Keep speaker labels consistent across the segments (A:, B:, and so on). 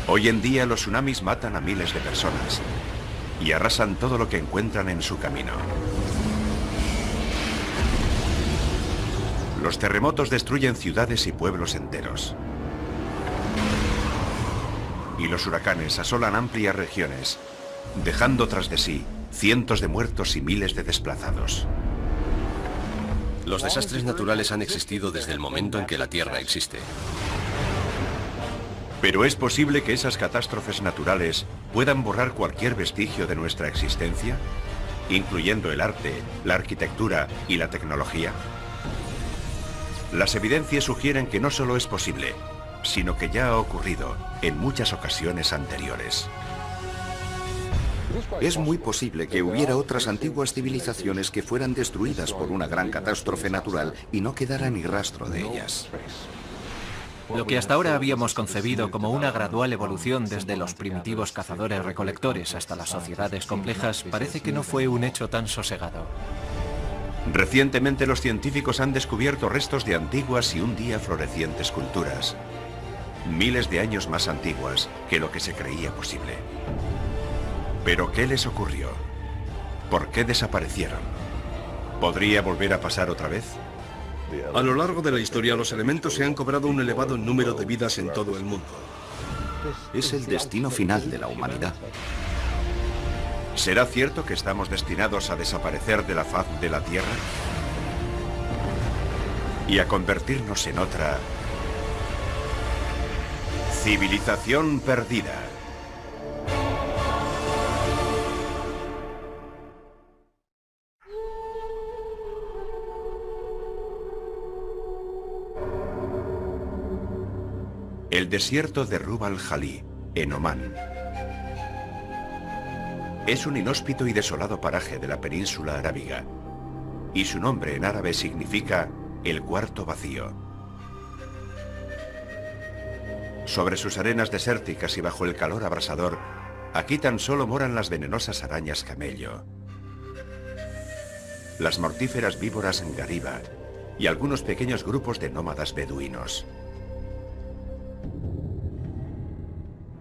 A: Hoy en día los tsunamis matan a miles de personas y arrasan todo lo que encuentran en su camino. Los terremotos destruyen ciudades y pueblos enteros. Y los huracanes asolan amplias regiones, dejando tras de sí cientos de muertos y miles de desplazados.
B: Los desastres naturales han existido desde el momento en que la Tierra existe.
A: ¿Pero es posible que esas catástrofes naturales puedan borrar cualquier vestigio de nuestra existencia, incluyendo el arte, la arquitectura y la tecnología? Las evidencias sugieren que no solo es posible, sino que ya ha ocurrido en muchas ocasiones anteriores.
C: Es muy posible que hubiera otras antiguas civilizaciones que fueran destruidas por una gran catástrofe natural y no quedara ni rastro de ellas.
D: Lo que hasta ahora habíamos concebido como una gradual evolución desde los primitivos cazadores-recolectores hasta las sociedades complejas parece que no fue un hecho tan sosegado.
A: Recientemente los científicos han descubierto restos de antiguas y un día florecientes culturas, miles de años más antiguas que lo que se creía posible. ¿Pero qué les ocurrió? ¿Por qué desaparecieron? ¿Podría volver a pasar otra vez?
E: A lo largo de la historia, los elementos se han cobrado un elevado número de vidas en todo el mundo.
C: Es el destino final de la humanidad.
A: ¿Será cierto que estamos destinados a desaparecer de la faz de la Tierra? Y a convertirnos en otra civilización perdida. El desierto de Rub al-Khali, en Omán. Es un inhóspito y desolado paraje de la península arábiga, y su nombre en árabe significa el cuarto vacío. Sobre sus arenas desérticas y bajo el calor abrasador, aquí tan solo moran las venenosas arañas camello, las mortíferas víboras gariba y algunos pequeños grupos de nómadas beduinos.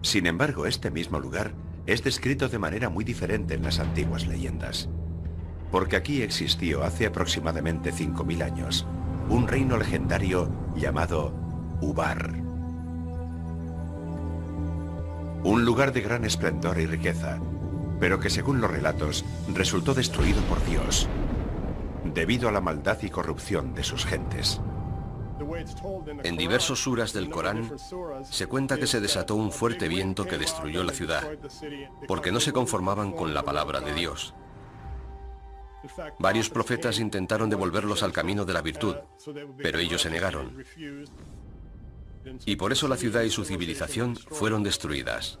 A: Sin embargo, este mismo lugar es descrito de manera muy diferente en las antiguas leyendas, porque aquí existió hace aproximadamente 5000 años un reino legendario llamado Ubar. Un lugar de gran esplendor y riqueza, pero que según los relatos resultó destruido por Dios, debido a la maldad y corrupción de sus gentes.
B: En diversos suras del Corán se cuenta que se desató un fuerte viento que destruyó la ciudad, porque no se conformaban con la palabra de Dios. Varios profetas intentaron devolverlos al camino de la virtud, pero ellos se negaron. Y por eso la ciudad y su civilización fueron destruidas.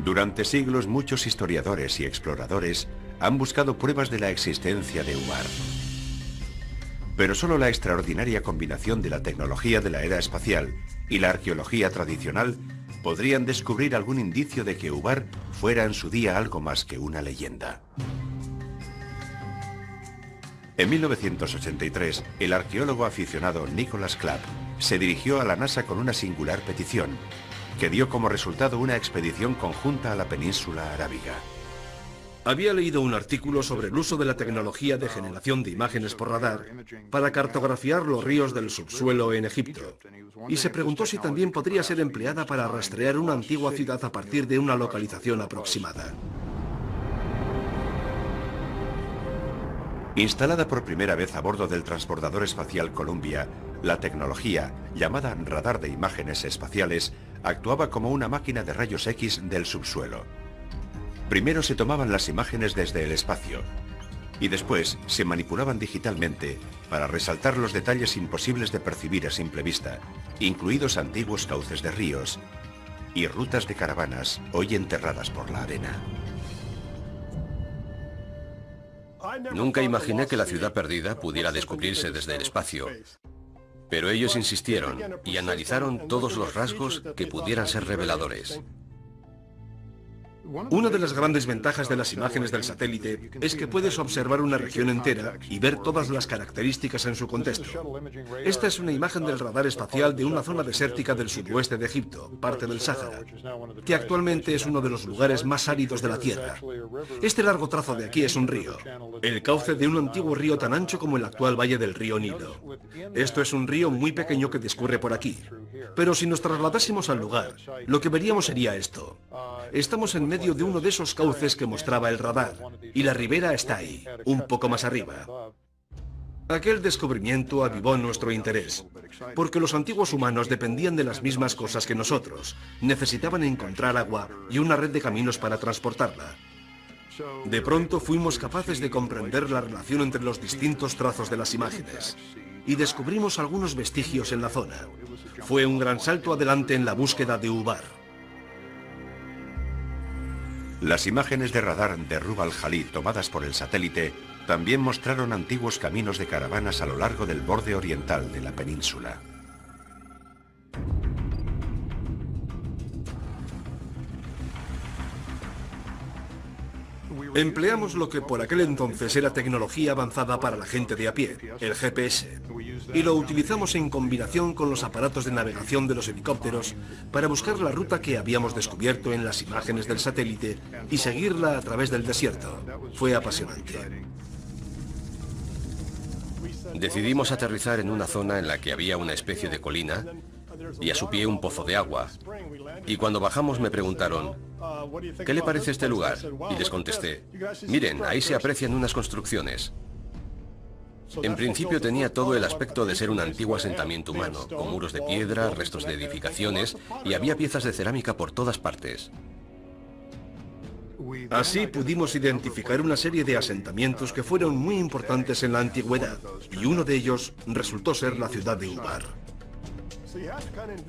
A: Durante siglos muchos historiadores y exploradores han buscado pruebas de la existencia de Ubar. Pero solo la extraordinaria combinación de la tecnología de la era espacial y la arqueología tradicional podrían descubrir algún indicio de que Ubar fuera en su día algo más que una leyenda. En 1983, el arqueólogo aficionado Nicholas Clapp se dirigió a la NASA con una singular petición, que dio como resultado una expedición conjunta a la península arábiga.
E: Había leído un artículo sobre el uso de la tecnología de generación de imágenes por radar para cartografiar los ríos del subsuelo en Egipto, y se preguntó si también podría ser empleada para rastrear una antigua ciudad a partir de una localización aproximada.
A: Instalada por primera vez a bordo del transbordador espacial Columbia, la tecnología, llamada radar de imágenes espaciales, actuaba como una máquina de rayos X del subsuelo. Primero se tomaban las imágenes desde el espacio y después se manipulaban digitalmente para resaltar los detalles imposibles de percibir a simple vista, incluidos antiguos cauces de ríos y rutas de caravanas hoy enterradas por la arena.
B: Nunca imaginé que la ciudad perdida pudiera descubrirse desde el espacio, pero ellos insistieron y analizaron todos los rasgos que pudieran ser reveladores.
E: Una de las grandes ventajas de las imágenes del satélite es que puedes observar una región entera y ver todas las características en su contexto. Esta es una imagen del radar espacial de una zona desértica del sudoeste de Egipto, parte del Sáhara, que actualmente es uno de los lugares más áridos de la Tierra. Este largo trazo de aquí es un río, el cauce de un antiguo río tan ancho como el actual valle del río Nilo. Esto es un río muy pequeño que discurre por aquí. Pero si nos trasladásemos al lugar, lo que veríamos sería esto. Estamos en medio de uno de esos cauces que mostraba el radar, y la ribera está ahí, un poco más arriba. Aquel descubrimiento avivó nuestro interés, porque los antiguos humanos dependían de las mismas cosas que nosotros. Necesitaban encontrar agua y una red de caminos para transportarla. De pronto fuimos capaces de comprender la relación entre los distintos trazos de las imágenes, y descubrimos algunos vestigios en la zona. Fue un gran salto adelante en la búsqueda de Ubar.
A: Las imágenes de radar de Rub al-Khali tomadas por el satélite también mostraron antiguos caminos de caravanas a lo largo del borde oriental de la península.
E: Empleamos lo que por aquel entonces era tecnología avanzada para la gente de a pie, el GPS, y lo utilizamos en combinación con los aparatos de navegación de los helicópteros para buscar la ruta que habíamos descubierto en las imágenes del satélite y seguirla a través del desierto. Fue apasionante.
B: Decidimos aterrizar en una zona en la que había una especie de colina y a su pie un pozo de agua. Y cuando bajamos me preguntaron, ¿qué le parece este lugar? Y les contesté, miren, ahí se aprecian unas construcciones. En principio tenía todo el aspecto de ser un antiguo asentamiento humano, con muros de piedra, restos de edificaciones, y había piezas de cerámica por todas partes.
E: Así pudimos identificar una serie de asentamientos que fueron muy importantes en la antigüedad, y uno de ellos resultó ser la ciudad de Ubar.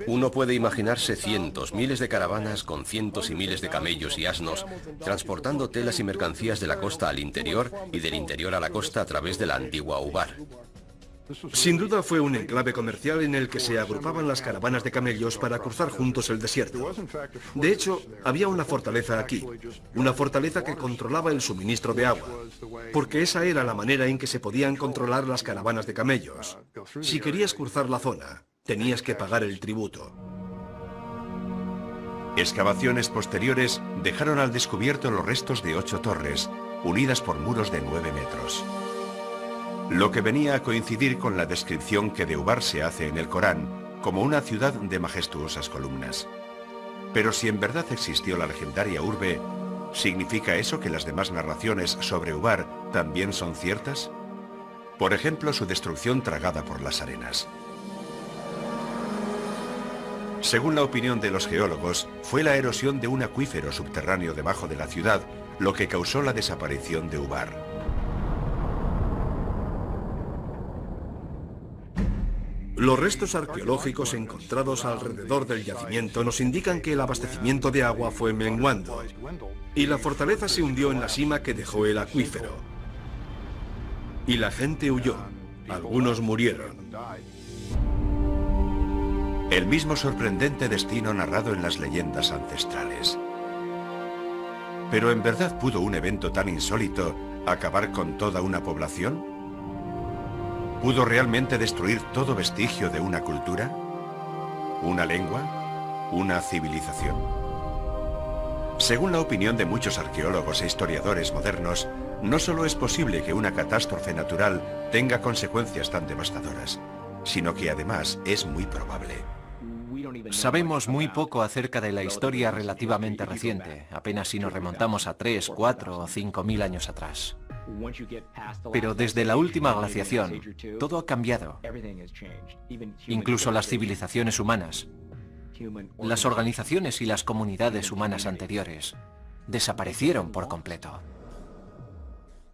B: Uno puede imaginarse cientos, miles de caravanas con cientos y miles de camellos y asnos, transportando telas y mercancías de la costa al interior y del interior a la costa a través de la antigua Ubar.
E: Sin duda fue un enclave comercial en el que se agrupaban las caravanas de camellos para cruzar juntos el desierto. De hecho, había una fortaleza aquí, una fortaleza que controlaba el suministro de agua, porque esa era la manera en que se podían controlar las caravanas de camellos. Si querías cruzar la zona, tenías que pagar el tributo.
A: Excavaciones posteriores dejaron al descubierto los restos de 8 torres, unidas por muros de 9 metros. Lo que venía a coincidir con la descripción que de Ubar se hace en el Corán, como una ciudad de majestuosas columnas. Pero si en verdad existió la legendaria urbe, ¿significa eso que las demás narraciones sobre Ubar también son ciertas? Por ejemplo, su destrucción tragada por las arenas. Según la opinión de los geólogos, fue la erosión de un acuífero subterráneo debajo de la ciudad lo que causó la desaparición de Ubar.
E: Los restos arqueológicos encontrados alrededor del yacimiento nos indican que el abastecimiento de agua fue menguando y la fortaleza se hundió en la sima que dejó el acuífero. Y la gente huyó. Algunos murieron.
A: El mismo sorprendente destino narrado en las leyendas ancestrales. ¿Pero en verdad pudo un evento tan insólito acabar con toda una población? ¿Pudo realmente destruir todo vestigio de una cultura? ¿Una lengua? ¿Una civilización? Según la opinión de muchos arqueólogos e historiadores modernos, no solo es posible que una catástrofe natural tenga consecuencias tan devastadoras, sino que además es muy probable.
D: Sabemos muy poco acerca de la historia relativamente reciente, apenas si nos remontamos a 3, 4 o 5.000 años atrás. Pero desde la última glaciación, todo ha cambiado. Incluso las civilizaciones humanas, las organizaciones y las comunidades humanas anteriores, desaparecieron por completo.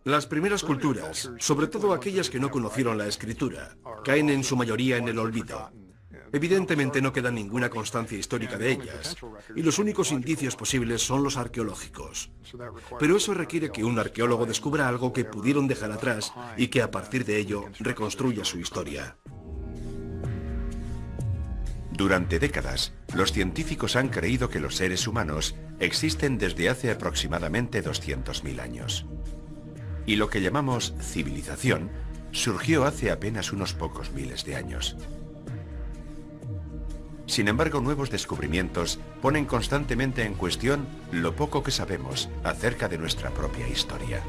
E: Las primeras culturas, sobre todo aquellas que no conocieron la escritura, caen en su mayoría en el olvido. Evidentemente no queda ninguna constancia histórica de ellas, y los únicos indicios posibles son los arqueológicos. Pero eso requiere que un arqueólogo descubra algo que pudieron dejar atrás y que a partir de ello reconstruya su historia.
A: Durante décadas, los científicos han creído que los seres humanos existen desde hace aproximadamente 200.000 años. Y lo que llamamos civilización surgió hace apenas unos pocos miles de años. Sin embargo, nuevos descubrimientos ponen constantemente en cuestión lo poco que sabemos acerca de nuestra propia historia.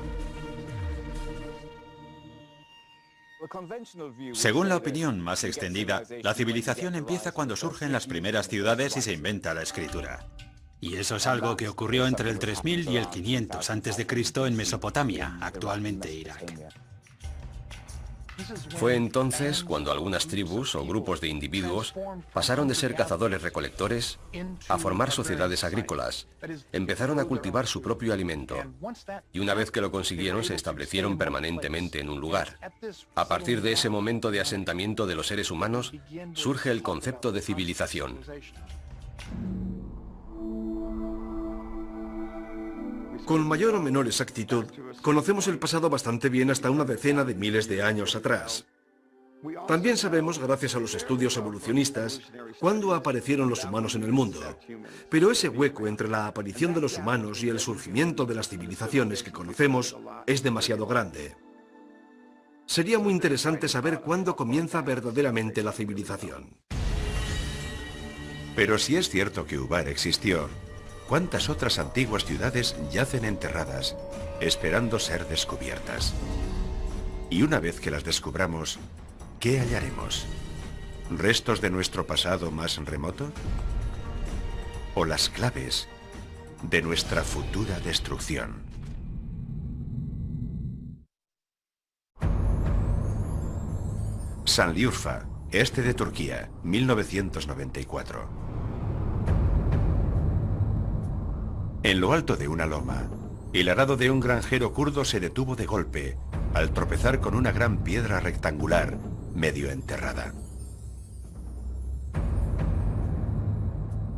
F: Según la opinión más extendida, la civilización empieza cuando surgen las primeras ciudades y se inventa la escritura. Y eso es algo que ocurrió entre el 3000 y el 500 a.C. en Mesopotamia, actualmente Irak.
B: Fue entonces cuando algunas tribus o grupos de individuos pasaron de ser cazadores-recolectores a formar sociedades agrícolas. Empezaron a cultivar su propio alimento y una vez que lo consiguieron se establecieron permanentemente en un lugar. A partir de ese momento de asentamiento de los seres humanos surge el concepto de civilización.
E: Con mayor o menor exactitud, conocemos el pasado bastante bien hasta una decena de miles de años atrás. También sabemos, gracias a los estudios evolucionistas, cuándo aparecieron los humanos en el mundo. Pero ese hueco entre la aparición de los humanos y el surgimiento de las civilizaciones que conocemos es demasiado grande. Sería muy interesante saber cuándo comienza verdaderamente la civilización.
A: Pero si es cierto que Ubar existió, ¿cuántas otras antiguas ciudades yacen enterradas, esperando ser descubiertas? Y una vez que las descubramos, ¿qué hallaremos? ¿Restos de nuestro pasado más remoto? ¿O las claves de nuestra futura destrucción? Şanlıurfa, este de Turquía, 1994. En lo alto de una loma, el arado de un granjero kurdo se detuvo de golpe al tropezar con una gran piedra rectangular medio enterrada.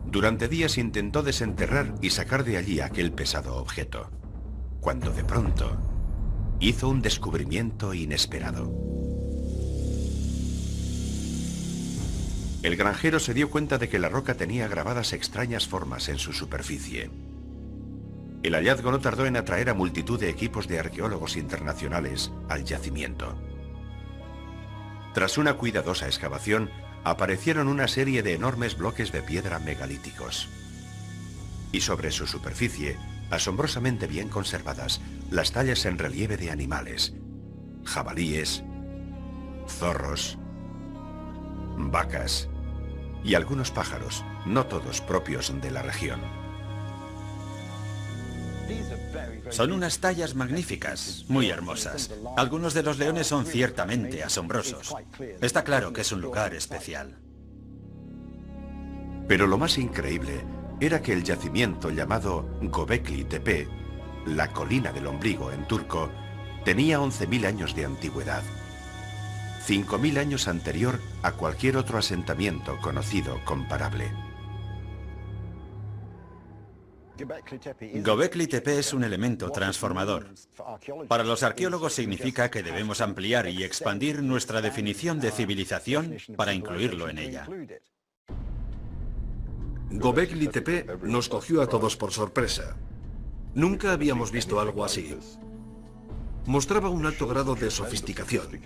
A: Durante días intentó desenterrar y sacar de allí aquel pesado objeto, cuando de pronto hizo un descubrimiento inesperado. El granjero se dio cuenta de que la roca tenía grabadas extrañas formas en su superficie. El hallazgo no tardó en atraer a multitud de equipos de arqueólogos internacionales al yacimiento. Tras una cuidadosa excavación, aparecieron una serie de enormes bloques de piedra megalíticos. Y sobre su superficie, asombrosamente bien conservadas, las tallas en relieve de animales, jabalíes, zorros, vacas y algunos pájaros, no todos propios de la región.
F: Son unas tallas magníficas, muy hermosas. Algunos de los leones son ciertamente asombrosos. Está claro que es un lugar especial.
A: Pero lo más increíble era que el yacimiento llamado Göbekli Tepe, la colina del ombligo en turco, tenía 11.000 años de antigüedad. 5.000 años anterior a cualquier otro asentamiento conocido comparable.
F: Göbekli Tepe es un elemento transformador. Para los arqueólogos significa que debemos ampliar y expandir nuestra definición de civilización para incluirlo en ella.
E: Göbekli Tepe nos cogió a todos por sorpresa. Nunca habíamos visto algo así. Mostraba un alto grado de sofisticación.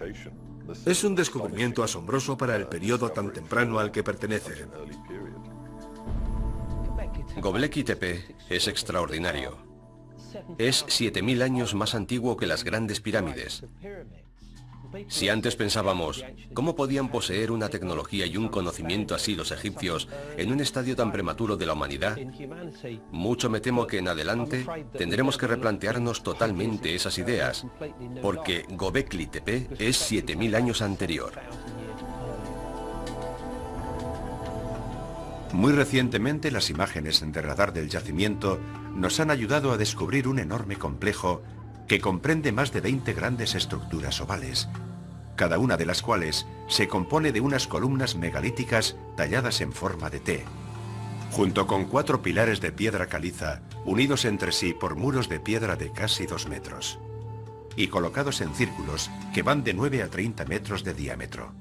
E: Es un descubrimiento asombroso para el periodo tan temprano al que pertenece.
B: Göbekli Tepe es extraordinario. Es 7.000 años más antiguo que las grandes pirámides. Si antes pensábamos, ¿cómo podían poseer una tecnología y un conocimiento así los egipcios en un estadio tan prematuro de la humanidad? Mucho me temo que en adelante tendremos que replantearnos totalmente esas ideas, porque Göbekli Tepe es 7.000 años anterior.
A: Muy recientemente, las imágenes de radar del yacimiento nos han ayudado a descubrir un enorme complejo que comprende más de 20 grandes estructuras ovales, cada una de las cuales se compone de unas columnas megalíticas talladas en forma de T, junto con 4 pilares de piedra caliza unidos entre sí por muros de piedra de casi 2 metros, y colocados en círculos que van de 9 a 30 metros de diámetro.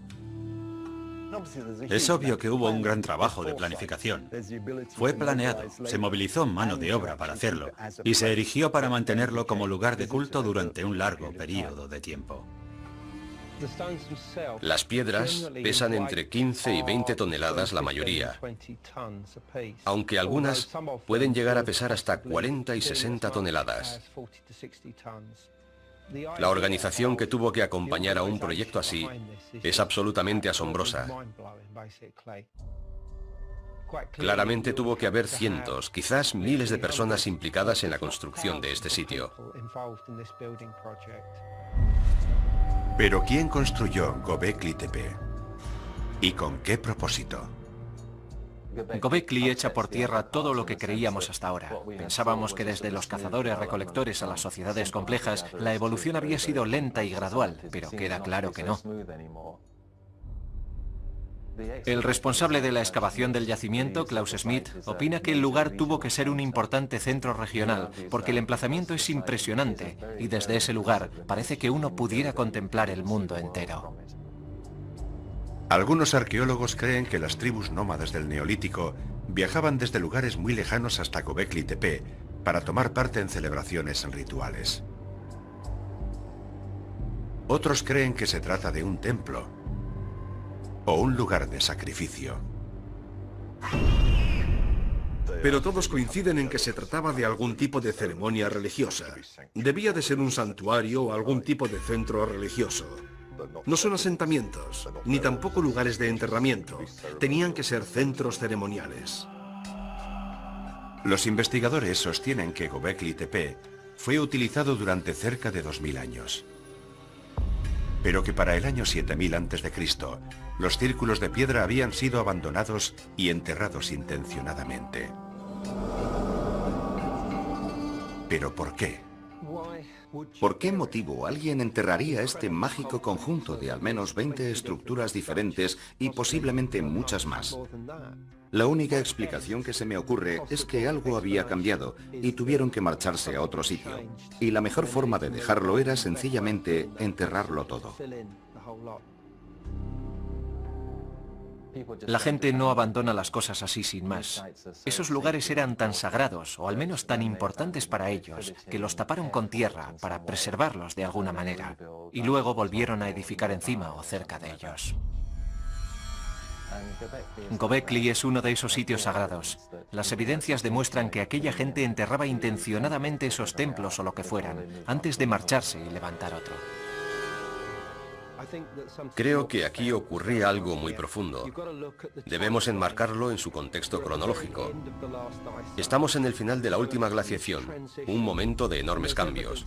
F: Es obvio que hubo un gran trabajo de planificación. Fue planeado, se movilizó mano de obra para hacerlo y se erigió para mantenerlo como lugar de culto durante un largo periodo de tiempo.
B: Las piedras pesan entre 15 y 20 toneladas la mayoría, aunque algunas pueden llegar a pesar hasta 40 y 60 toneladas. La organización que tuvo que acompañar a un proyecto así es absolutamente asombrosa. Claramente tuvo que haber cientos, quizás miles de personas implicadas en la construcción de este sitio.
A: Pero ¿quién construyó Göbekli Tepe? ¿Y con qué propósito?
D: Göbekli echa por tierra todo lo que creíamos hasta ahora. Pensábamos que desde los cazadores-recolectores a las sociedades complejas, la evolución había sido lenta y gradual, pero queda claro que no. El responsable de la excavación del yacimiento, Klaus Schmidt, opina que el lugar tuvo que ser un importante centro regional, porque el emplazamiento es impresionante, y desde ese lugar parece que uno pudiera contemplar el mundo entero.
A: Algunos arqueólogos creen que las tribus nómadas del Neolítico viajaban desde lugares muy lejanos hasta Göbekli Tepe para tomar parte en celebraciones rituales. Otros creen que se trata de un templo o un lugar de sacrificio.
E: Pero todos coinciden en que se trataba de algún tipo de ceremonia religiosa. Debía de ser un santuario o algún tipo de centro religioso. No son asentamientos, ni tampoco lugares de enterramiento. Tenían que ser centros ceremoniales.
A: Los investigadores sostienen que Göbekli Tepe fue utilizado durante cerca de 2000 años. Pero que para el año 7000 a.C., los círculos de piedra habían sido abandonados y enterrados intencionadamente. ¿Pero por qué?
C: ¿Por qué motivo alguien enterraría este mágico conjunto de al menos 20 estructuras diferentes y posiblemente muchas más? La única explicación que se me ocurre es que algo había cambiado y tuvieron que marcharse a otro sitio. Y la mejor forma de dejarlo era sencillamente enterrarlo todo.
D: La gente no abandona las cosas así sin más. Esos lugares eran tan sagrados, o al menos tan importantes para ellos, que los taparon con tierra para preservarlos de alguna manera, y luego volvieron a edificar encima o cerca de ellos. Göbekli es uno de esos sitios sagrados. Las evidencias demuestran que aquella gente enterraba intencionadamente esos templos o lo que fueran, antes de marcharse y levantar otro.
B: Creo que aquí ocurría algo muy profundo. Debemos enmarcarlo en su contexto cronológico. Estamos en el final de la última glaciación, un momento de enormes cambios.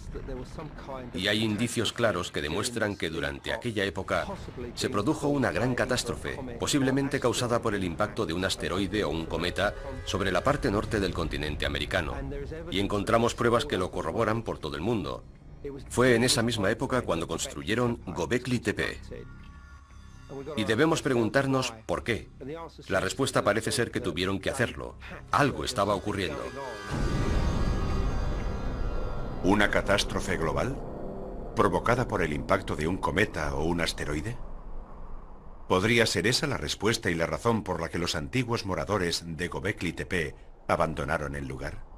B: Y hay indicios claros que demuestran que durante aquella época se produjo una gran catástrofe, posiblemente causada por el impacto de un asteroide o un cometa sobre la parte norte del continente americano. Y encontramos pruebas que lo corroboran por todo el mundo. Fue en esa misma época cuando construyeron Göbekli Tepe. Y debemos preguntarnos por qué. La respuesta parece ser que tuvieron que hacerlo. Algo estaba ocurriendo.
A: ¿Una catástrofe global? ¿Provocada por el impacto de un cometa o un asteroide? ¿Podría ser esa la respuesta y la razón por la que los antiguos moradores de Göbekli Tepe abandonaron el lugar?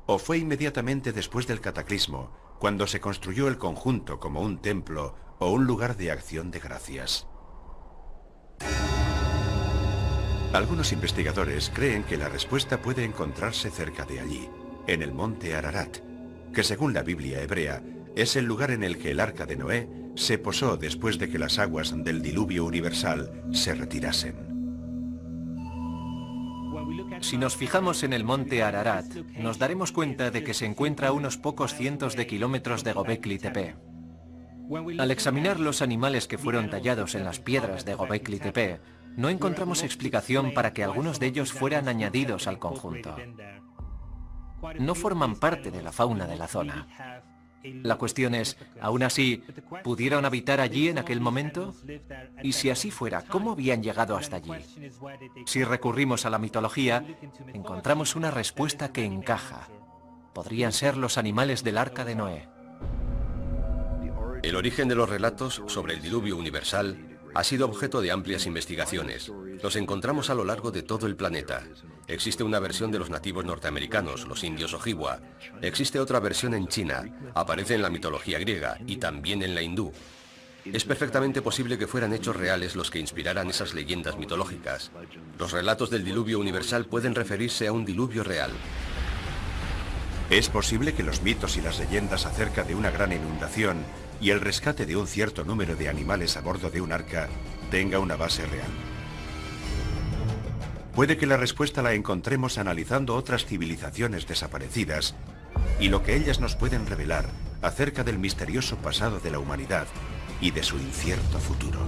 A: ¿O fue inmediatamente después del cataclismo, cuando se construyó el conjunto como un templo o un lugar de acción de gracias? Algunos investigadores creen que la respuesta puede encontrarse cerca de allí, en el monte Ararat, que según la Biblia hebrea, es el lugar en el que el arca de Noé se posó después de que las aguas del diluvio universal se retirasen.
D: Si nos fijamos en el monte Ararat, nos daremos cuenta de que se encuentra a unos pocos cientos de kilómetros de Göbekli Tepe. Al examinar los animales que fueron tallados en las piedras de Göbekli Tepe, no encontramos explicación para que algunos de ellos fueran añadidos al conjunto. No forman parte de la fauna de la zona. La cuestión es, ¿aún así pudieron habitar allí en aquel momento? Y si así fuera, ¿cómo habían llegado hasta allí? Si recurrimos a la mitología, encontramos una respuesta que encaja. Podrían ser los animales del arca de Noé.
B: El origen de los relatos sobre el diluvio universal Ha sido objeto de amplias investigaciones. Los encontramos a lo largo de todo el planeta. Existe una versión de los nativos norteamericanos, los indios Ojibwa. Existe otra versión en China. Aparece en la mitología griega y también en la hindú. Es perfectamente posible que fueran hechos reales los que inspiraran esas leyendas mitológicas. Los relatos del diluvio universal pueden referirse a un diluvio real.
A: Es posible que los mitos y las leyendas acerca de una gran inundación y el rescate de un cierto número de animales a bordo de un arca tenga una base real. Puede que la respuesta la encontremos analizando otras civilizaciones desaparecidas y lo que ellas nos pueden revelar acerca del misterioso pasado de la humanidad y de su incierto futuro.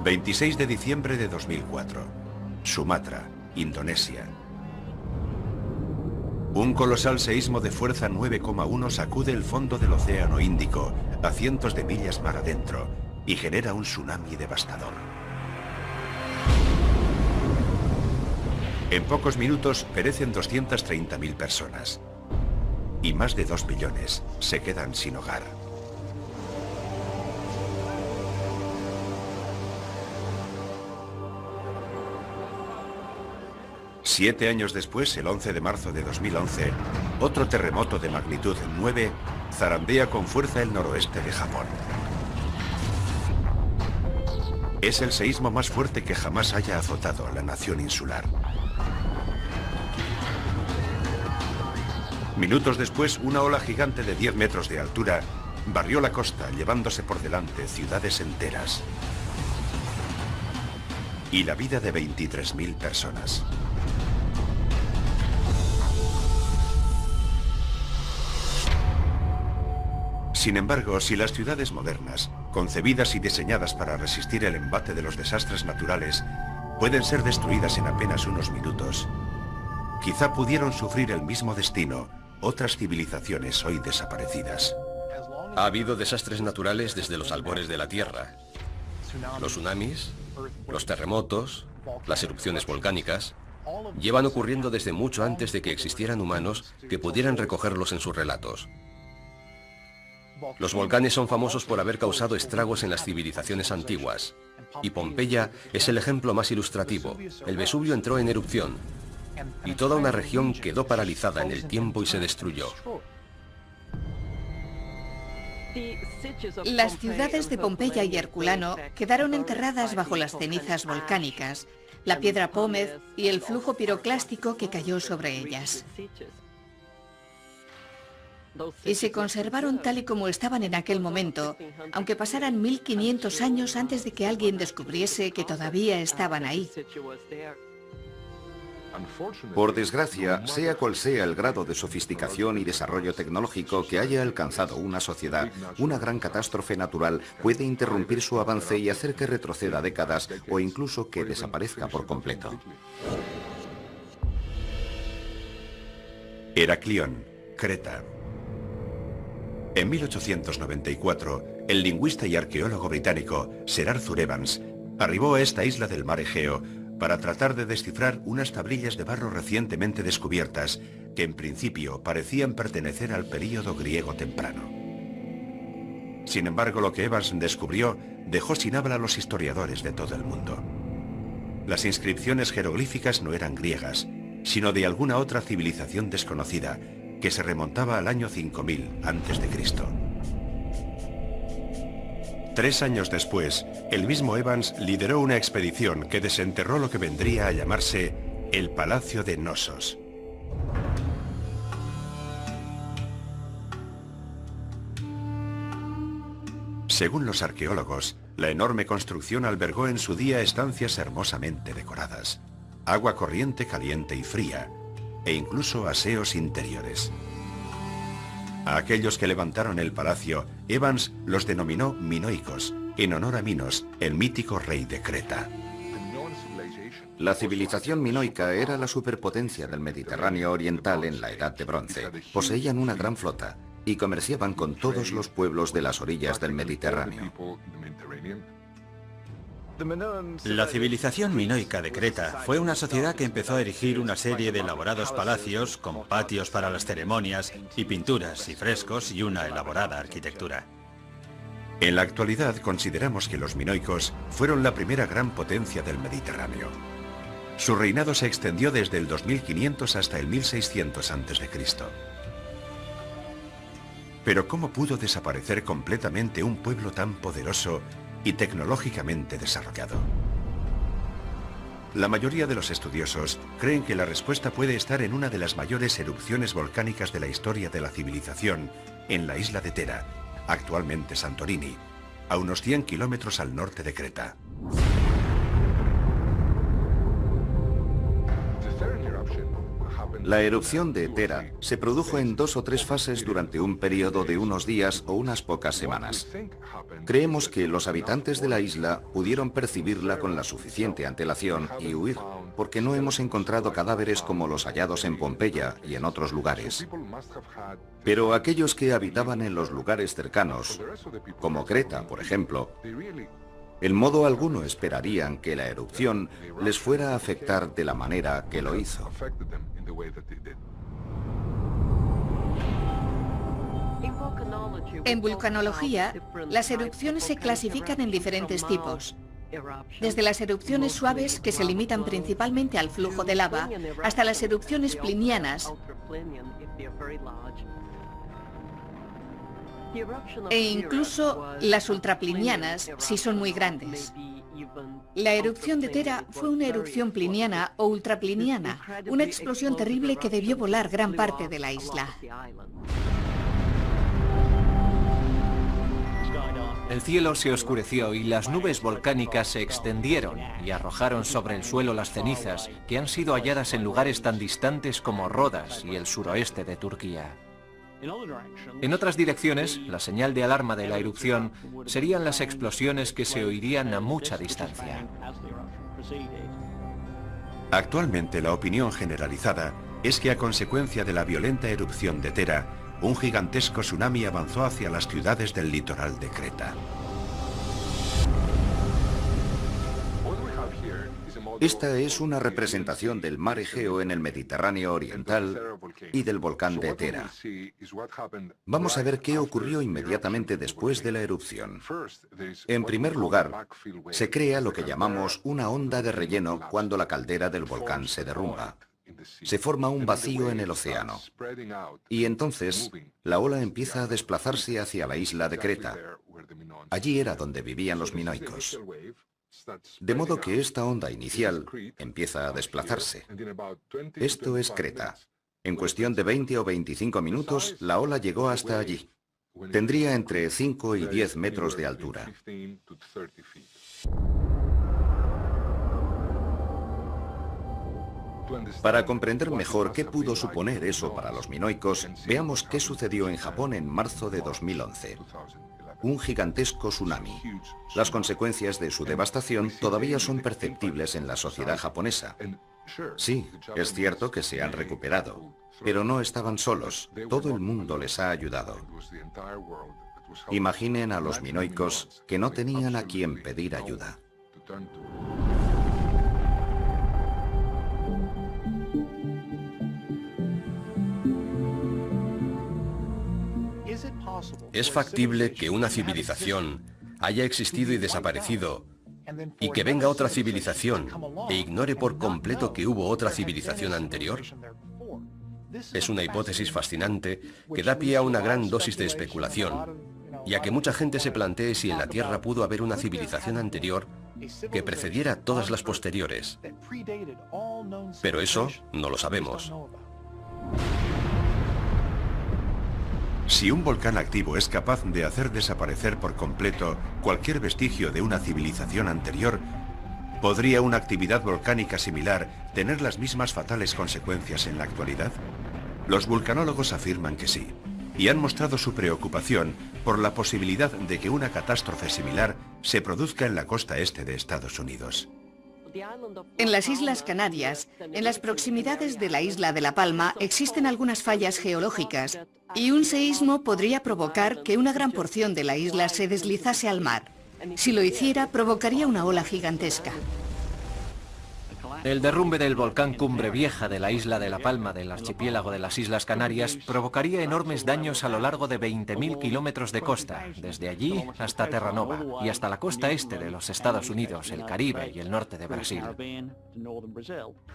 A: ...26 de diciembre de 2004... Sumatra, Indonesia. Un colosal seísmo de fuerza 9,1 sacude el fondo del Océano Índico a cientos de millas mar adentro y genera un tsunami devastador. En pocos minutos perecen 230.000 personas y más de 2 millones se quedan sin hogar. Siete años después, el 11 de marzo de 2011, otro terremoto de magnitud 9 zarandea con fuerza el noroeste de Japón. Es el seísmo más fuerte que jamás haya azotado a la nación insular. Minutos después, una ola gigante de 10 metros de altura barrió la costa, llevándose por delante ciudades enteras y la vida de 23.000 personas. Sin embargo, si las ciudades modernas, concebidas y diseñadas para resistir el embate de los desastres naturales, pueden ser destruidas en apenas unos minutos, quizá pudieron sufrir el mismo destino otras civilizaciones hoy desaparecidas.
B: Ha habido desastres naturales desde los albores de la Tierra. Los tsunamis, los terremotos, las erupciones volcánicas, llevan ocurriendo desde mucho antes de que existieran humanos que pudieran recogerlos en sus relatos. Los volcanes son famosos por haber causado estragos en las civilizaciones antiguas, y Pompeya es el ejemplo más ilustrativo. El Vesubio entró en erupción, y toda una región quedó paralizada en el tiempo y se destruyó.
G: Las ciudades de Pompeya y Herculano quedaron enterradas bajo las cenizas volcánicas, la piedra pómez y el flujo piroclástico que cayó sobre ellas. Y se conservaron tal y como estaban en aquel momento, aunque pasaran 1500 años antes de que alguien descubriese que todavía estaban ahí.
C: Por desgracia, sea cual sea el grado de sofisticación y desarrollo tecnológico que haya alcanzado una sociedad, una gran catástrofe natural puede interrumpir su avance y hacer que retroceda décadas o incluso que desaparezca por completo.
A: Heraclión, Creta. En 1894, el lingüista y arqueólogo británico Sir Arthur Evans arribó a esta isla del mar Egeo para tratar de descifrar unas tablillas de barro recientemente descubiertas que en principio parecían pertenecer al período griego temprano. Sin embargo, lo que Evans descubrió dejó sin habla a los historiadores de todo el mundo. Las inscripciones jeroglíficas no eran griegas, sino de alguna otra civilización desconocida que se remontaba al año 5000 a.C. 3 años después, el mismo Evans lideró una expedición que desenterró lo que vendría a llamarse el Palacio de Knossos. Según los arqueólogos, la enorme construcción albergó en su día estancias hermosamente decoradas, agua corriente caliente y fría, e incluso aseos interiores. A aquellos que levantaron el palacio, Evans los denominó minoicos, en honor a Minos, el mítico rey de Creta.
C: La civilización minoica era la superpotencia del Mediterráneo oriental en la Edad de Bronce. Poseían una gran flota y comerciaban con todos los pueblos de las orillas del Mediterráneo.
F: La civilización minoica de Creta fue una sociedad que empezó a erigir una serie de elaborados palacios con patios para las ceremonias y pinturas y frescos y una elaborada arquitectura.
A: En la actualidad consideramos que los minoicos fueron la primera gran potencia del Mediterráneo. Su reinado se extendió desde el 2500 hasta el 1600 a.C. Pero ¿cómo pudo desaparecer completamente un pueblo tan poderoso y tecnológicamente desarrollado? La mayoría de los estudiosos creen que la respuesta puede estar en una de las mayores erupciones volcánicas de la historia de la civilización, en la isla de Tera, actualmente Santorini, a unos 100 kilómetros al norte de Creta.
C: La erupción de Tera se produjo en 2 o 3 fases durante un periodo de unos días o unas pocas semanas. Creemos que los habitantes de la isla pudieron percibirla con la suficiente antelación y huir, porque no hemos encontrado cadáveres como los hallados en Pompeya y en otros lugares. Pero aquellos que habitaban en los lugares cercanos, como Creta, por ejemplo, en modo alguno esperarían que la erupción les fuera a afectar de la manera que lo hizo.
G: En vulcanología, las erupciones se clasifican en diferentes tipos. Desde las erupciones suaves, que se limitan principalmente al flujo de lava, hasta las erupciones plinianas, e incluso las ultraplinianas, si son muy grandes. La erupción de Tera fue una erupción pliniana o ultrapliniana, una explosión terrible que debió volar gran parte de la isla.
D: El cielo se oscureció y las nubes volcánicas se extendieron y arrojaron sobre el suelo las cenizas que han sido halladas en lugares tan distantes como Rodas y el suroeste de Turquía. En otras direcciones, la señal de alarma de la erupción serían las explosiones que se oirían a mucha distancia.
A: Actualmente la opinión generalizada es que a consecuencia de la violenta erupción de Tera, un gigantesco tsunami avanzó hacia las ciudades del litoral de Creta.
C: Esta es una representación del mar Egeo en el Mediterráneo oriental y del volcán de Tera. Vamos a ver qué ocurrió inmediatamente después de la erupción. En primer lugar, se crea lo que llamamos una onda de relleno cuando la caldera del volcán se derrumba. Se forma un vacío en el océano. Y entonces, la ola empieza a desplazarse hacia la isla de Creta. Allí era donde vivían los minoicos. De modo que esta onda inicial empieza a desplazarse. Esto es Creta. En cuestión de 20 o 25 minutos, la ola llegó hasta allí. Tendría entre 5 y 10 metros de altura. Para comprender mejor qué pudo suponer eso para los minoicos, veamos qué sucedió en Japón en marzo de 2011. Un gigantesco tsunami. Las consecuencias de su devastación todavía son perceptibles en la sociedad japonesa. Sí, es cierto que se han recuperado, pero no estaban solos. Todo el mundo les ha ayudado. Imaginen a los minoicos que no tenían a quien pedir ayuda.
B: ¿Es factible que una civilización haya existido y desaparecido y que venga otra civilización e ignore por completo que hubo otra civilización anterior? Es una hipótesis fascinante que da pie a una gran dosis de especulación y a que mucha gente se plantee si en la Tierra pudo haber una civilización anterior que precediera a todas las posteriores. Pero eso no lo sabemos.
A: Si un volcán activo es capaz de hacer desaparecer por completo cualquier vestigio de una civilización anterior, ¿podría una actividad volcánica similar tener las mismas fatales consecuencias en la actualidad? Los vulcanólogos afirman que sí, y han mostrado su preocupación por la posibilidad de que una catástrofe similar se produzca en la costa este de Estados Unidos.
G: En las Islas Canarias, en las proximidades de la isla de La Palma, existen algunas fallas geológicas y un seísmo podría provocar que una gran porción de la isla se deslizase al mar. Si lo hiciera, provocaría una ola gigantesca.
D: El derrumbe del volcán Cumbre Vieja de la isla de La Palma del archipiélago de las Islas Canarias provocaría enormes daños a lo largo de 20.000 kilómetros de costa, desde allí hasta Terranova y hasta la costa este de los Estados Unidos, el Caribe y el norte de Brasil.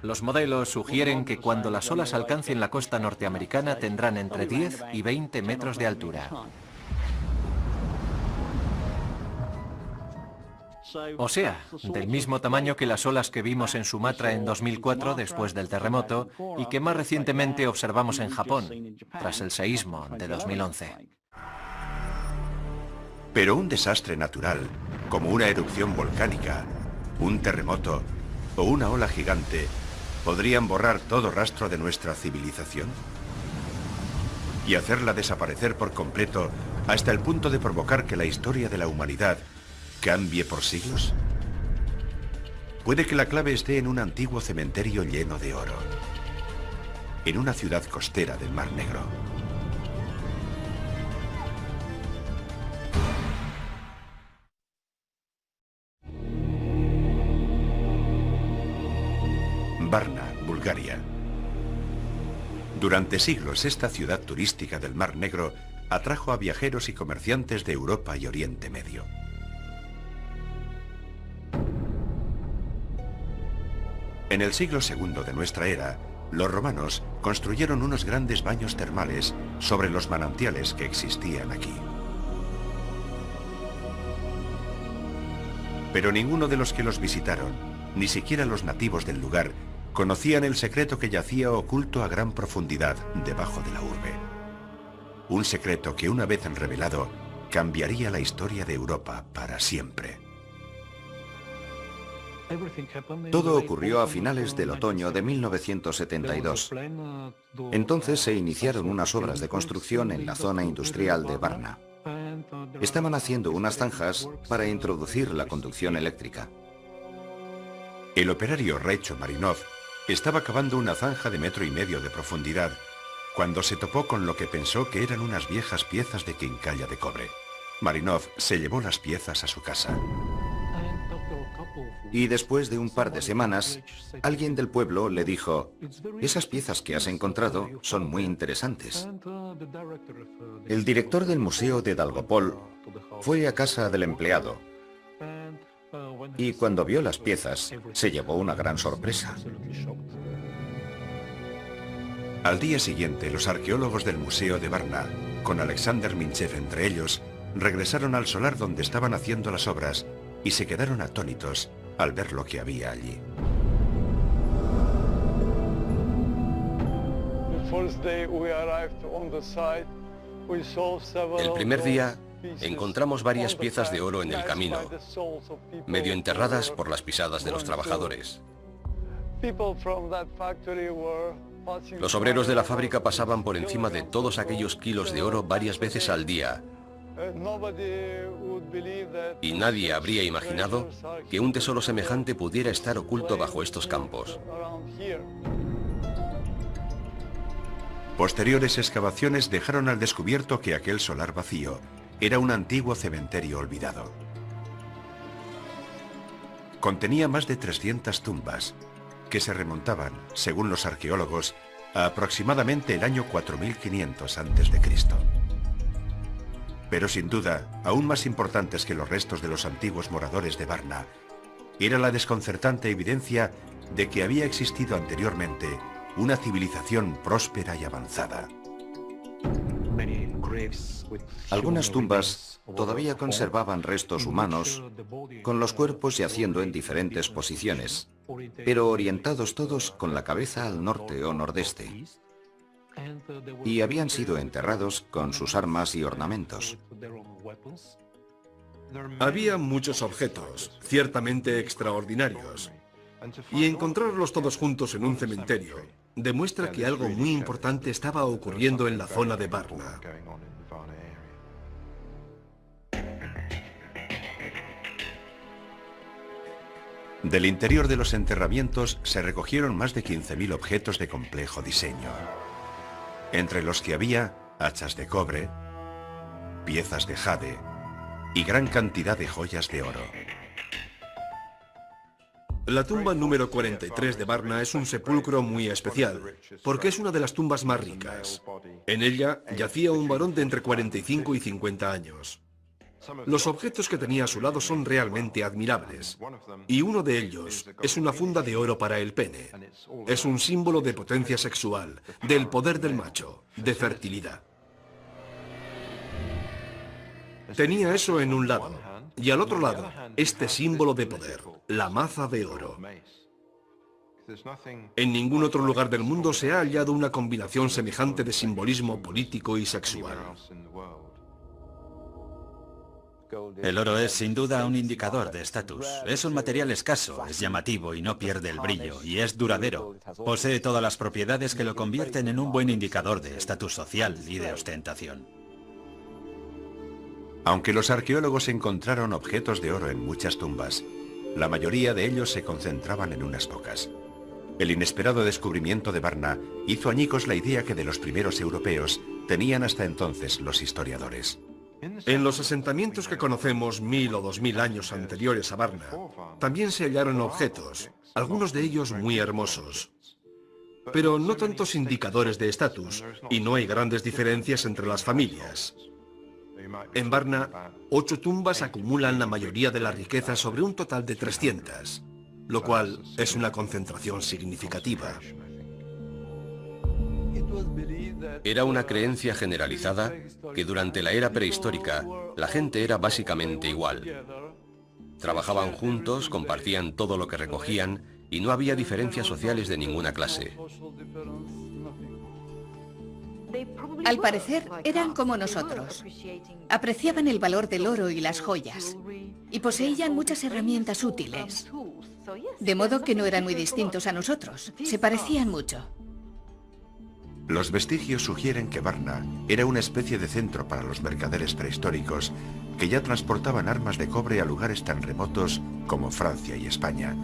D: Los modelos sugieren que cuando las olas alcancen la costa norteamericana tendrán entre 10 y 20 metros de altura. O sea, del mismo tamaño que las olas que vimos en Sumatra en 2004 después del terremoto y que más recientemente observamos en Japón, tras el seísmo de 2011.
A: Pero un desastre natural, como una erupción volcánica, un terremoto o una ola gigante, ¿podrían borrar todo rastro de nuestra civilización? Y hacerla desaparecer por completo hasta el punto de provocar que la historia de la humanidad cambie por siglos? Puede que la clave esté en un antiguo cementerio lleno de oro, en una ciudad costera del Mar Negro. Varna, Bulgaria. Durante siglos, esta ciudad turística del Mar Negro atrajo a viajeros y comerciantes de Europa y Oriente Medio. En el siglo II de nuestra era, los romanos construyeron unos grandes baños termales sobre los manantiales que existían aquí. Pero ninguno de los que los visitaron, ni siquiera los nativos del lugar, conocían el secreto que yacía oculto a gran profundidad debajo de la urbe. Un secreto que, una vez revelado, cambiaría la historia de Europa para siempre.
C: Todo ocurrió a finales del otoño de 1972. Entonces se iniciaron unas obras de construcción en la zona industrial de Varna. Estaban haciendo unas zanjas para introducir la conducción eléctrica.
A: El operario Recho Marinov estaba cavando una zanja de 1,5 metros de profundidad cuando se topó con lo que pensó que eran unas viejas piezas de quincalla de cobre. Marinov se llevó las piezas a su casa.
C: Y después de un par de semanas, alguien del pueblo le dijo: esas piezas que has encontrado son muy interesantes. El director del museo de Dalgopol fue a casa del empleado y cuando vio las piezas se llevó una gran sorpresa.
A: Al día siguiente, los arqueólogos del Museo de Varna, con Alexander Minchev entre ellos, regresaron al solar donde estaban haciendo las obras y se quedaron atónitos al ver lo que había allí.
B: El primer día encontramos varias piezas de oro en el camino, medio enterradas por las pisadas de los trabajadores. Los obreros de la fábrica pasaban por encima de todos aquellos kilos de oro varias veces al día. Y nadie habría imaginado que un tesoro semejante pudiera estar oculto bajo estos campos.
A: Posteriores excavaciones dejaron al descubierto que aquel solar vacío era un antiguo cementerio olvidado. Contenía más de 300 tumbas que se remontaban, según los arqueólogos, a aproximadamente el año 4500 a.C. Pero sin duda, aún más importantes que los restos de los antiguos moradores de Varna, era la desconcertante evidencia de que había existido anteriormente una civilización próspera y avanzada.
C: Algunas tumbas todavía conservaban restos humanos, con los cuerpos yaciendo en diferentes posiciones, pero orientados todos con la cabeza al norte o nordeste. Y habían sido enterrados con sus armas y ornamentos.
E: Había muchos objetos, ciertamente extraordinarios, y encontrarlos todos juntos en un cementerio demuestra que algo muy importante estaba ocurriendo en la zona de Varna.
A: Del interior de los enterramientos se recogieron más de 15.000 objetos de complejo diseño, entre los que había hachas de cobre, piezas de jade, y gran cantidad de joyas de oro.
E: La tumba número 43 de Varna es un sepulcro muy especial, porque es una de las tumbas más ricas. En ella yacía un varón de entre 45 y 50 años. Los objetos que tenía a su lado son realmente admirables, y uno de ellos es una funda de oro para el pene. Es un símbolo de potencia sexual, del poder del macho, de fertilidad. Tenía eso en un lado, y al otro lado, este símbolo de poder, la maza de oro. En ningún otro lugar del mundo se ha hallado una combinación semejante de simbolismo político y sexual.
F: El oro es sin duda un indicador de estatus. Es un material escaso, es llamativo y no pierde el brillo, y es duradero. Posee todas las propiedades que lo convierten en un buen indicador de estatus social y de ostentación.
A: Aunque los arqueólogos encontraron objetos de oro en muchas tumbas, la mayoría de ellos se concentraban en unas pocas. El inesperado descubrimiento de Varna hizo añicos la idea que de los primeros europeos tenían hasta entonces los historiadores.
E: En los asentamientos que conocemos 1000 o 2000 años anteriores a Varna, también se hallaron objetos, algunos de ellos muy hermosos, pero no tantos indicadores de estatus, y no hay grandes diferencias entre las familias. En Varna, 8 tumbas acumulan la mayoría de la riqueza sobre un total de 300, lo cual es una concentración significativa.
B: Era una creencia generalizada que durante la era prehistórica la gente era básicamente igual. Trabajaban juntos, compartían todo lo que recogían y no había diferencias sociales de ninguna clase.
G: Al parecer, eran como nosotros. Apreciaban el valor del oro y las joyas, y poseían muchas herramientas útiles. De modo que no eran muy distintos a nosotros, se parecían mucho.
A: Los vestigios sugieren que Varna era una especie de centro para los mercaderes prehistóricos que ya transportaban armas de cobre a lugares tan remotos como Francia y España,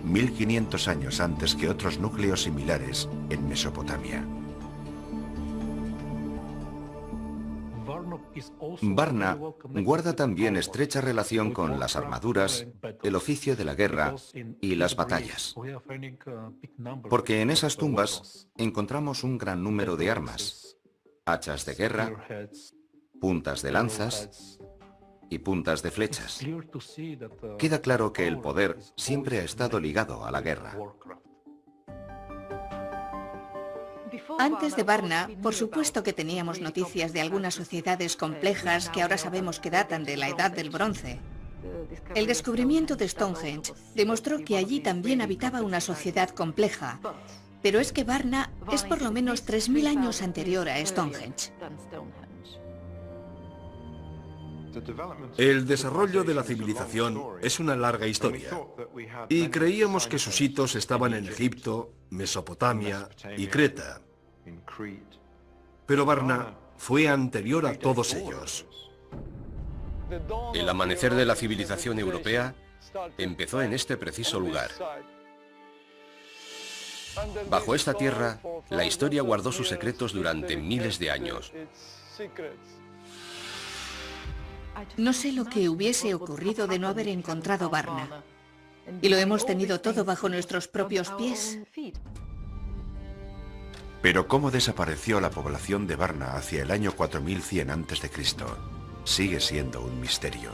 A: 1500 años antes que otros núcleos similares en Mesopotamia.
C: Varna guarda también estrecha relación con las armaduras, el oficio de la guerra y las batallas, porque en esas tumbas encontramos un gran número de armas, hachas de guerra, puntas de lanzas y puntas de flechas. Queda claro que el poder siempre ha estado ligado a la guerra.
G: Antes de Varna, por supuesto que teníamos noticias de algunas sociedades complejas que ahora sabemos que datan de la Edad del Bronce. El descubrimiento de Stonehenge demostró que allí también habitaba una sociedad compleja, pero es que Varna es por lo menos 3000 años anterior a Stonehenge.
E: El desarrollo de la civilización es una larga historia, y creíamos que sus hitos estaban en Egipto, Mesopotamia y Creta. Pero Varna fue anterior a todos ellos.
B: El amanecer de la civilización europea empezó en este preciso lugar. Bajo esta tierra, la historia guardó sus secretos durante miles de años.
G: No sé lo que hubiese ocurrido de no haber encontrado Varna. Y lo hemos tenido todo bajo nuestros propios pies.
A: Pero ¿cómo desapareció la población de Varna hacia el año 4100 a.C.? Sigue siendo un misterio.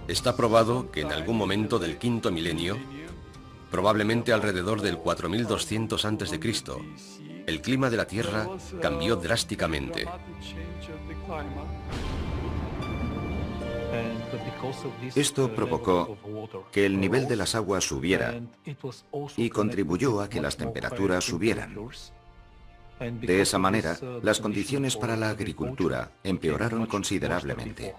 B: Está probado que en algún momento del quinto milenio, probablemente alrededor del 4200 a.C., el clima de la Tierra cambió drásticamente.
C: Esto provocó que el nivel de las aguas subiera y contribuyó a que las temperaturas subieran. De esa manera, las condiciones para la agricultura empeoraron considerablemente.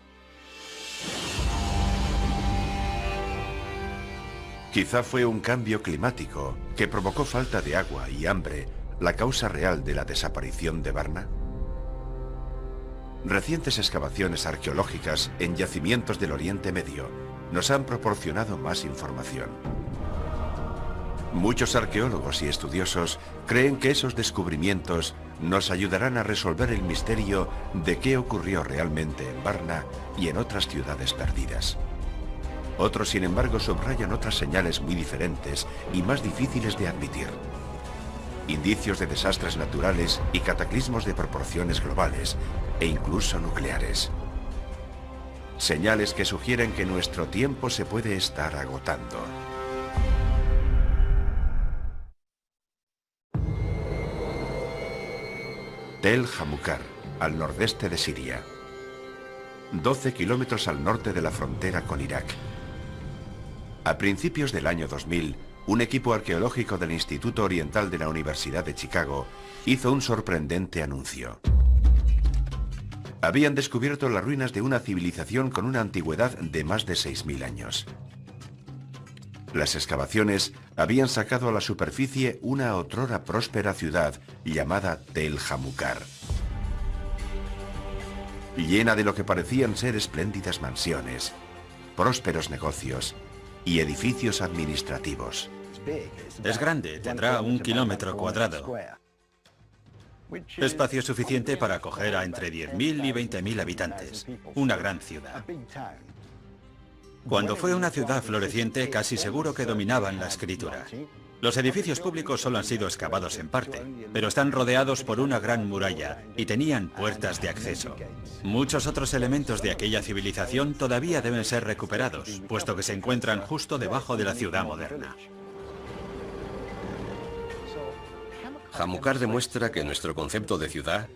A: Quizá fue un cambio climático que provocó falta de agua y hambre la causa real de la desaparición de Varna. Recientes excavaciones arqueológicas en yacimientos del Oriente Medio nos han proporcionado más información. Muchos arqueólogos y estudiosos creen que esos descubrimientos nos ayudarán a resolver el misterio de qué ocurrió realmente en Varna y en otras ciudades perdidas. Otros, sin embargo, subrayan otras señales muy diferentes y más difíciles de admitir. Indicios de desastres naturales y cataclismos de proporciones globales e incluso nucleares. Señales que sugieren que nuestro tiempo se puede estar agotando. Tel Hamukar, al nordeste de Siria. 12 kilómetros al norte de la frontera con Irak. A principios del año 2000, un equipo arqueológico del Instituto Oriental de la Universidad de Chicago hizo un sorprendente anuncio. Habían descubierto las ruinas de una civilización con una antigüedad de más de 6.000 años. Las excavaciones habían sacado a la superficie una otrora próspera ciudad llamada Tel Hamukar, llena de lo que parecían ser espléndidas mansiones, prósperos negocios y edificios administrativos.
F: Es grande, tendrá 1 kilómetro cuadrado. Espacio suficiente para acoger a entre 10.000 y 20.000 habitantes. Una gran ciudad. Cuando fue una ciudad floreciente, casi seguro que dominaban la escritura. Los edificios públicos solo han sido excavados en parte, pero están rodeados por una gran muralla y tenían puertas de acceso. Muchos otros elementos de aquella civilización todavía deben ser recuperados, puesto que se encuentran justo debajo de la ciudad moderna.
B: Hamukar demuestra que nuestro concepto de ciudad,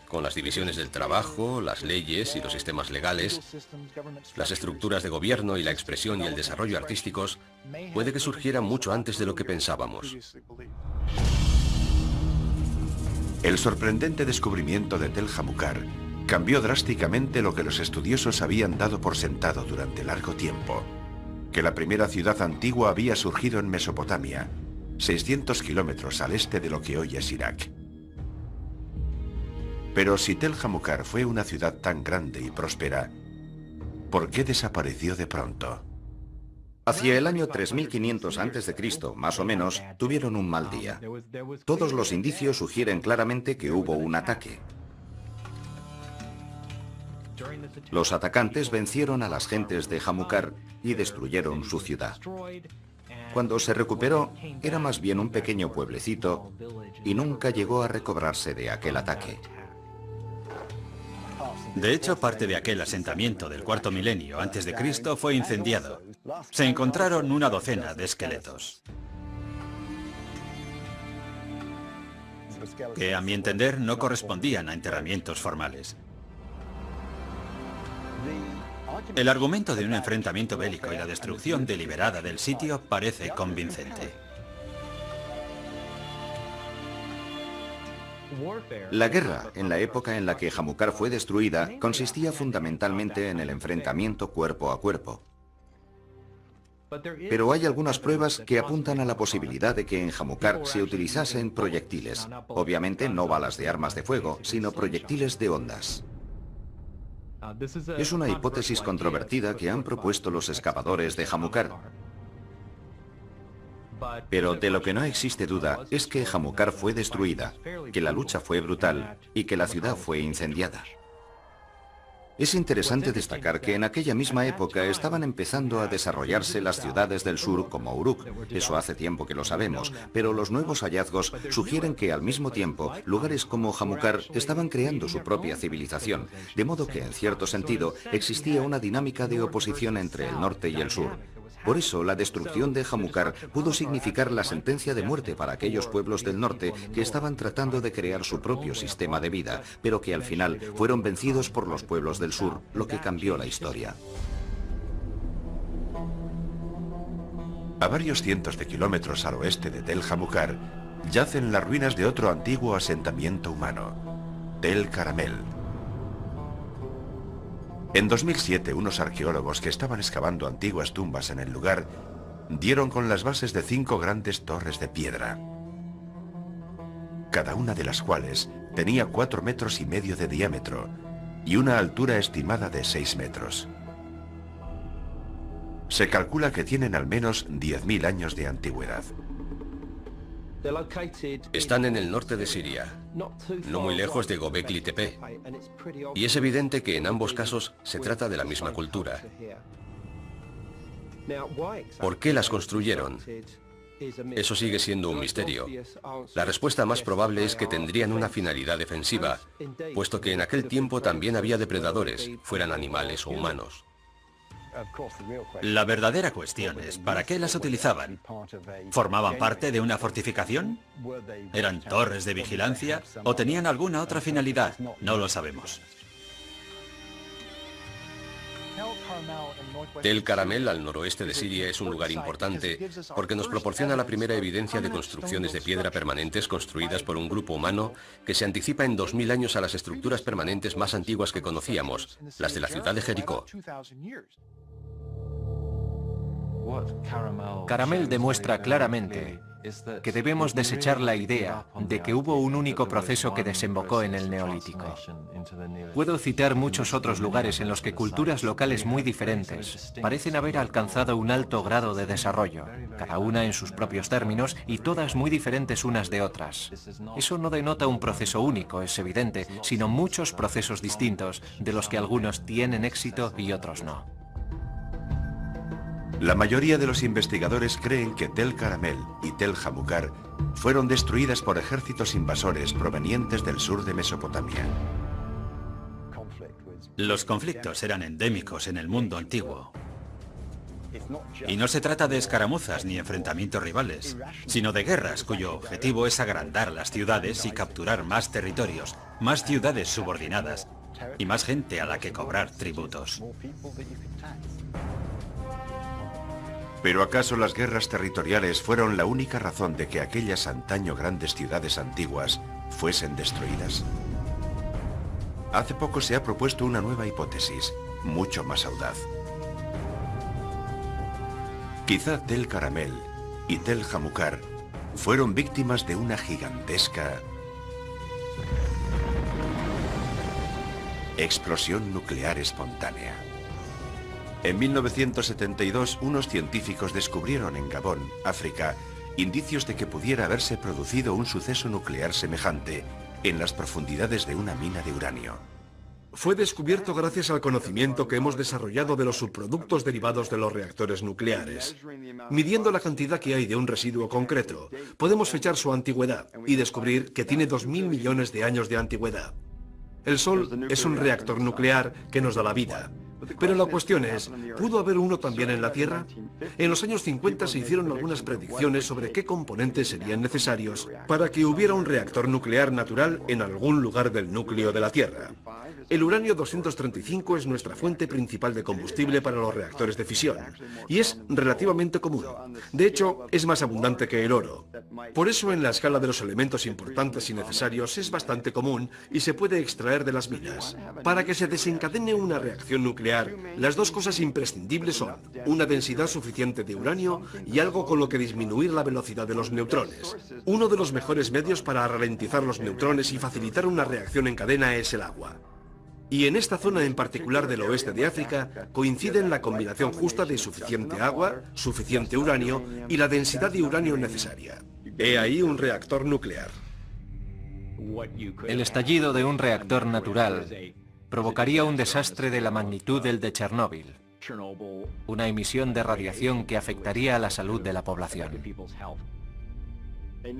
B: con las divisiones del trabajo, las leyes y los sistemas legales, las estructuras de gobierno y la expresión y el desarrollo artísticos, puede que surgiera mucho antes de lo que pensábamos.
A: El sorprendente descubrimiento de Tel Hamukar cambió drásticamente lo que los estudiosos habían dado por sentado durante largo tiempo: que la primera ciudad antigua había surgido en Mesopotamia, 600 kilómetros al este de lo que hoy es Irak. Pero si Tel Hamukar fue una ciudad tan grande y próspera, ¿por qué desapareció de pronto?
C: Hacia el año 3500 a.C., más o menos, tuvieron un mal día. Todos los indicios sugieren claramente que hubo un ataque. Los atacantes vencieron a las gentes de Hamukar y destruyeron su ciudad. Cuando se recuperó, era más bien un pequeño pueblecito y nunca llegó a recobrarse de aquel ataque.
F: De hecho, parte de aquel asentamiento del cuarto milenio antes de Cristo fue incendiado. Se encontraron una docena de esqueletos, que a mi entender no correspondían a enterramientos formales. El argumento de un enfrentamiento bélico y la destrucción deliberada del sitio parece convincente.
C: La guerra, en la época en la que Hamukar fue destruida, consistía fundamentalmente en el enfrentamiento cuerpo a cuerpo. Pero hay algunas pruebas que apuntan a la posibilidad de que en Hamukar se utilizasen proyectiles. Obviamente no balas de armas de fuego, sino proyectiles de ondas. Es una hipótesis controvertida que han propuesto los excavadores de Hamukar. Pero de lo que no existe duda es que Hamukar fue destruida, que la lucha fue brutal y que la ciudad fue incendiada. Es interesante destacar que en aquella misma época estaban empezando a desarrollarse las ciudades del sur como Uruk. Eso hace tiempo que lo sabemos, pero los nuevos hallazgos sugieren que al mismo tiempo lugares como Hamukar estaban creando su propia civilización, de modo que en cierto sentido existía una dinámica de oposición entre el norte y el sur. Por eso, la destrucción de Hamukar pudo significar la sentencia de muerte para aquellos pueblos del norte que estaban tratando de crear su propio sistema de vida, pero que al final fueron vencidos por los pueblos del sur, lo que cambió la historia.
A: A varios cientos de kilómetros al oeste de Tel Hamukar yacen las ruinas de otro antiguo asentamiento humano, Tel Caramel. En 2007, unos arqueólogos que estaban excavando antiguas tumbas en el lugar dieron con las bases de 5 grandes torres de piedra, cada una de las cuales tenía 4,5 metros de diámetro y una altura estimada de 6 metros. Se calcula que tienen al menos 10.000 años de antigüedad.
B: Están en el norte de Siria, no muy lejos de Göbekli Tepe, y es evidente que en ambos casos se trata de la misma cultura. ¿Por qué las construyeron? Eso sigue siendo un misterio. La respuesta más probable es que tendrían una finalidad defensiva, puesto que en aquel tiempo también había depredadores, fueran animales o humanos.
F: La verdadera cuestión es, ¿para qué las utilizaban? ¿Formaban parte de una fortificación? ¿Eran torres de vigilancia? ¿O tenían alguna otra finalidad? No lo sabemos.
B: Tel Caramel, al noroeste de Siria, es un lugar importante porque nos proporciona la primera evidencia de construcciones de piedra permanentes construidas por un grupo humano que se anticipa en 2000 años a las estructuras permanentes más antiguas que conocíamos, las de la ciudad de Jericó.
D: Caramel demuestra claramente que debemos desechar la idea de que hubo un único proceso que desembocó en el Neolítico. Puedo citar muchos otros lugares en los que culturas locales muy diferentes parecen haber alcanzado un alto grado de desarrollo, cada una en sus propios términos y todas muy diferentes unas de otras. Eso no denota un proceso único, es evidente, sino muchos procesos distintos, de los que algunos tienen éxito y otros no.
A: La mayoría de los investigadores creen que Tel Caramel y Tel Jamukar fueron destruidas por ejércitos invasores provenientes del sur de Mesopotamia.
F: Los conflictos eran endémicos en el mundo antiguo. Y no se trata de escaramuzas ni enfrentamientos rivales, sino de guerras cuyo objetivo es agrandar las ciudades y capturar más territorios, más ciudades subordinadas y más gente a la que cobrar tributos.
A: ¿Pero acaso las guerras territoriales fueron la única razón de que aquellas antaño grandes ciudades antiguas fuesen destruidas? Hace poco se ha propuesto una nueva hipótesis, mucho más audaz. Quizá Tel Caramel y Tel Jamukar fueron víctimas de una gigantesca explosión nuclear espontánea. En 1972, unos científicos descubrieron en Gabón, África, indicios de que pudiera haberse producido un suceso nuclear semejante en las profundidades de una mina de uranio.
E: Fue descubierto gracias al conocimiento que hemos desarrollado de los subproductos derivados de los reactores nucleares. Midiendo la cantidad que hay de un residuo concreto, podemos fechar su antigüedad y descubrir que tiene 2000 millones de años de antigüedad. El Sol es un reactor nuclear que nos da la vida. Pero la cuestión es, ¿pudo haber uno también en la Tierra? En los años 50 se hicieron algunas predicciones sobre qué componentes serían necesarios para que hubiera un reactor nuclear natural en algún lugar del núcleo de la Tierra. El uranio 235 es nuestra fuente principal de combustible para los reactores de fisión, y es relativamente común. De hecho, es más abundante que el oro. Por eso, en la escala de los elementos importantes y necesarios es bastante común y se puede extraer de las minas. Para que se desencadene una reacción nuclear, las dos cosas imprescindibles son una densidad suficiente de uranio y algo con lo que disminuir la velocidad de los neutrones. Uno de los mejores medios para ralentizar los neutrones y facilitar una reacción en cadena es el agua. Y en esta zona en particular del oeste de África coinciden la combinación justa de suficiente agua, suficiente uranio y la densidad de uranio necesaria. He ahí un reactor nuclear.
D: El estallido de un reactor natural provocaría un desastre de la magnitud del de Chernóbil, una emisión de radiación que afectaría a la salud de la población.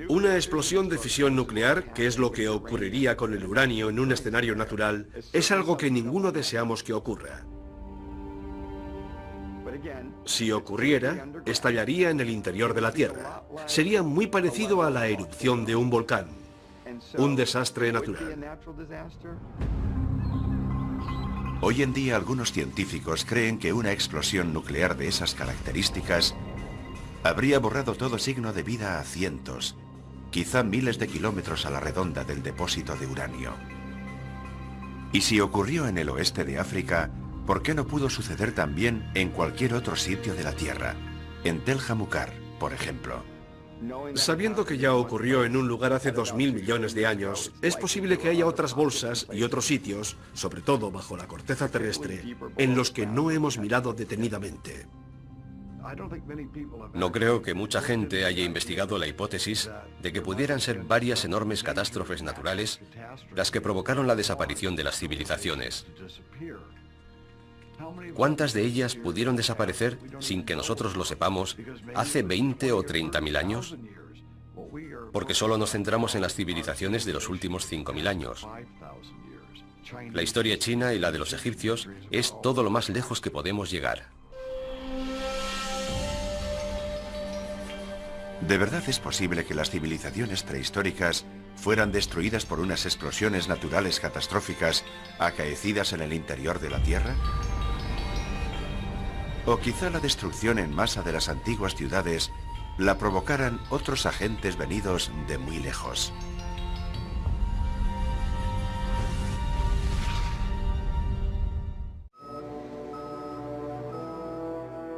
E: Una explosión de fisión nuclear, que es lo que ocurriría con el uranio en un escenario natural, es algo que ninguno deseamos que ocurra. Si ocurriera, estallaría en el interior de la Tierra. Sería muy parecido a la erupción de un volcán. Un desastre natural.
A: Hoy en día algunos científicos creen que una explosión nuclear de esas características habría borrado todo signo de vida a cientos, quizá miles de kilómetros a la redonda del depósito de uranio. Y si ocurrió en el oeste de África, ¿por qué no pudo suceder también en cualquier otro sitio de la Tierra? En Tel Jamukar, por ejemplo.
E: Sabiendo que ya ocurrió en un lugar hace 2000 millones de años, es posible que haya otras bolsas y otros sitios, sobre todo bajo la corteza terrestre, en los que no hemos mirado detenidamente.
B: No creo que mucha gente haya investigado la hipótesis de que pudieran ser varias enormes catástrofes naturales las que provocaron la desaparición de las civilizaciones. ¿Cuántas de ellas pudieron desaparecer sin que nosotros lo sepamos hace 20 o 30.000 años? Porque solo nos centramos en las civilizaciones de los últimos 5.000 años. La historia china y la de los egipcios es todo lo más lejos que podemos llegar.
A: ¿De verdad es posible que las civilizaciones prehistóricas fueran destruidas por unas explosiones naturales catastróficas acaecidas en el interior de la Tierra? O quizá la destrucción en masa de las antiguas ciudades la provocaran otros agentes venidos de muy lejos.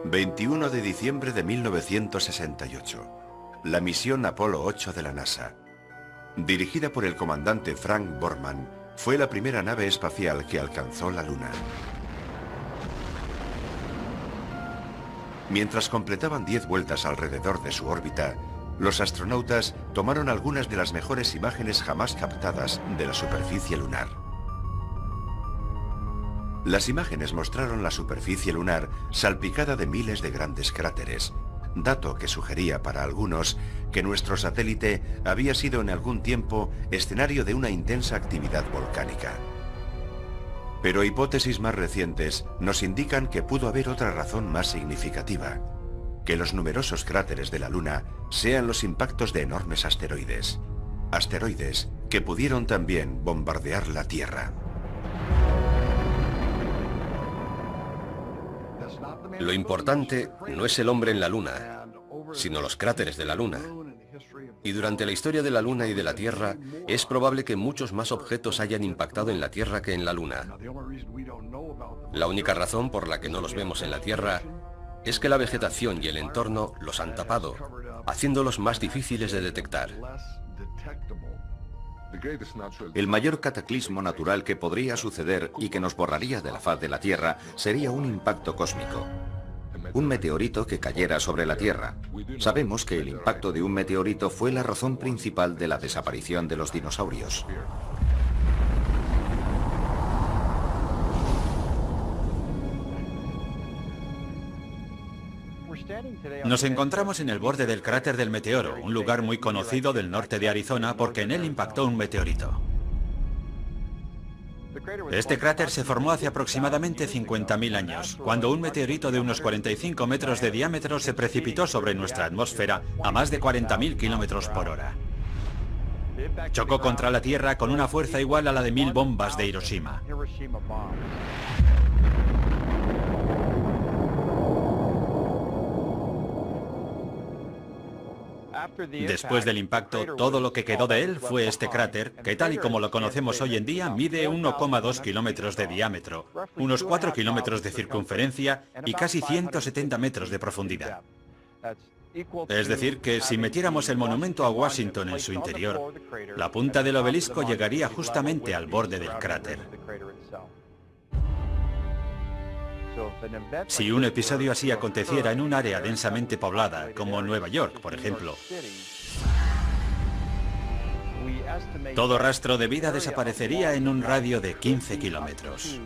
A: ...21 de diciembre de 1968... la misión Apolo 8 de la NASA. Dirigida por el comandante Frank Borman, fue la primera nave espacial que alcanzó la Luna. Mientras completaban 10 vueltas alrededor de su órbita, los astronautas tomaron algunas de las mejores imágenes jamás captadas de la superficie lunar. Las imágenes mostraron la superficie lunar salpicada de miles de grandes cráteres, dato que sugería para algunos que nuestro satélite había sido en algún tiempo escenario de una intensa actividad volcánica. Pero hipótesis más recientes nos indican que pudo haber otra razón más significativa, que los numerosos cráteres de la Luna sean los impactos de enormes asteroides. Asteroides que pudieron también bombardear la Tierra.
B: Lo importante no es el hombre en la Luna, sino los cráteres de la Luna. Y durante la historia de la Luna y de la Tierra, es probable que muchos más objetos hayan impactado en la Tierra que en la Luna. La única razón por la que no los vemos en la Tierra es que la vegetación y el entorno los han tapado, haciéndolos más difíciles de detectar.
C: El mayor cataclismo natural que podría suceder y que nos borraría de la faz de la Tierra sería un impacto cósmico. Un meteorito que cayera sobre la Tierra. Sabemos que el impacto de un meteorito fue la razón principal de la desaparición de los dinosaurios.
F: Nos encontramos en el borde del cráter del meteoro, un lugar muy conocido del norte de Arizona porque en él impactó un meteorito. Este cráter se formó hace aproximadamente 50.000 años, cuando un meteorito de unos 45 metros de diámetro se precipitó sobre nuestra atmósfera a más de 40.000 kilómetros por hora. Chocó contra la Tierra con una fuerza igual a la de 1000 bombas de Hiroshima. Después del impacto, todo lo que quedó de él fue este cráter, que tal y como lo conocemos hoy en día, mide 1,2 kilómetros de diámetro, unos 4 kilómetros de circunferencia y casi 170 metros de profundidad. Es decir, que si metiéramos el monumento a Washington en su interior, la punta del obelisco llegaría justamente al borde del cráter. Si un episodio así aconteciera en un área densamente poblada, como Nueva York, por ejemplo, todo rastro de vida desaparecería en un radio de 15 kilómetros.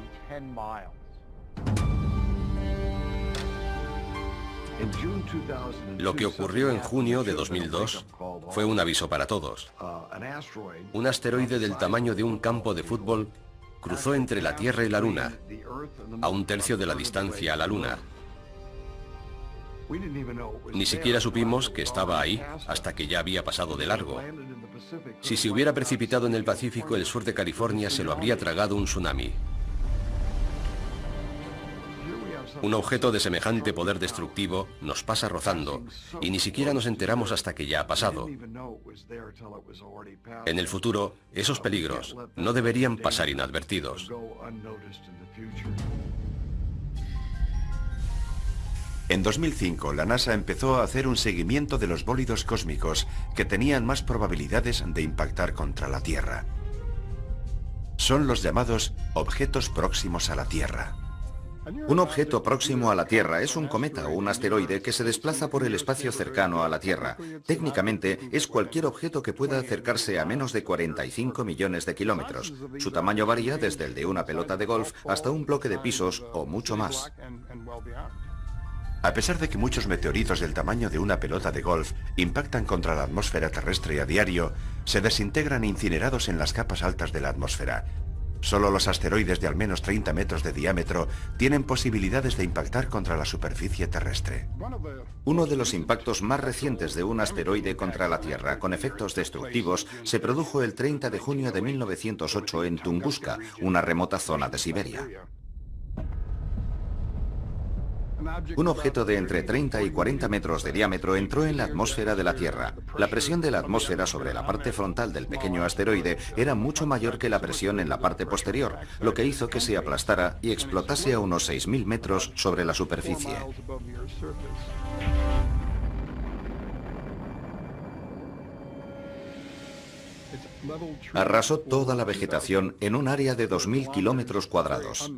B: Lo que ocurrió en junio de 2002 fue un aviso para todos. Un asteroide del tamaño de un campo de fútbol cruzó entre la Tierra y la Luna, a 1/3 de la distancia a la Luna. Ni siquiera supimos que estaba ahí hasta que ya había pasado de largo. Si se hubiera precipitado en el Pacífico, el sur de California se lo habría tragado un tsunami. Un objeto de semejante poder destructivo nos pasa rozando y ni siquiera nos enteramos hasta que ya ha pasado. En el futuro, esos peligros no deberían pasar inadvertidos.
A: En 2005, la NASA empezó a hacer un seguimiento de los bólidos cósmicos que tenían más probabilidades de impactar contra la Tierra. Son los llamados objetos próximos a la Tierra.
C: Un objeto próximo a la Tierra es un cometa o un asteroide que se desplaza por el espacio cercano a la Tierra. Técnicamente, es cualquier objeto que pueda acercarse a menos de 45 millones de kilómetros. Su tamaño varía desde el de una pelota de golf hasta un bloque de pisos o mucho más.
A: A pesar de que muchos meteoritos del tamaño de una pelota de golf impactan contra la atmósfera terrestre a diario, se desintegran incinerados en las capas altas de la atmósfera. Solo los asteroides de al menos 30 metros de diámetro tienen posibilidades de impactar contra la superficie terrestre.
C: Uno de los impactos más recientes de un asteroide contra la Tierra con efectos destructivos se produjo el 30 de junio de 1908 en Tunguska, una remota zona de Siberia. Un objeto de entre 30 y 40 metros de diámetro entró en la atmósfera de la Tierra. La presión de la atmósfera sobre la parte frontal del pequeño asteroide era mucho mayor que la presión en la parte posterior, lo que hizo que se aplastara y explotase a unos 6.000 metros sobre la superficie. Arrasó toda la vegetación en un área de 2.000 kilómetros cuadrados.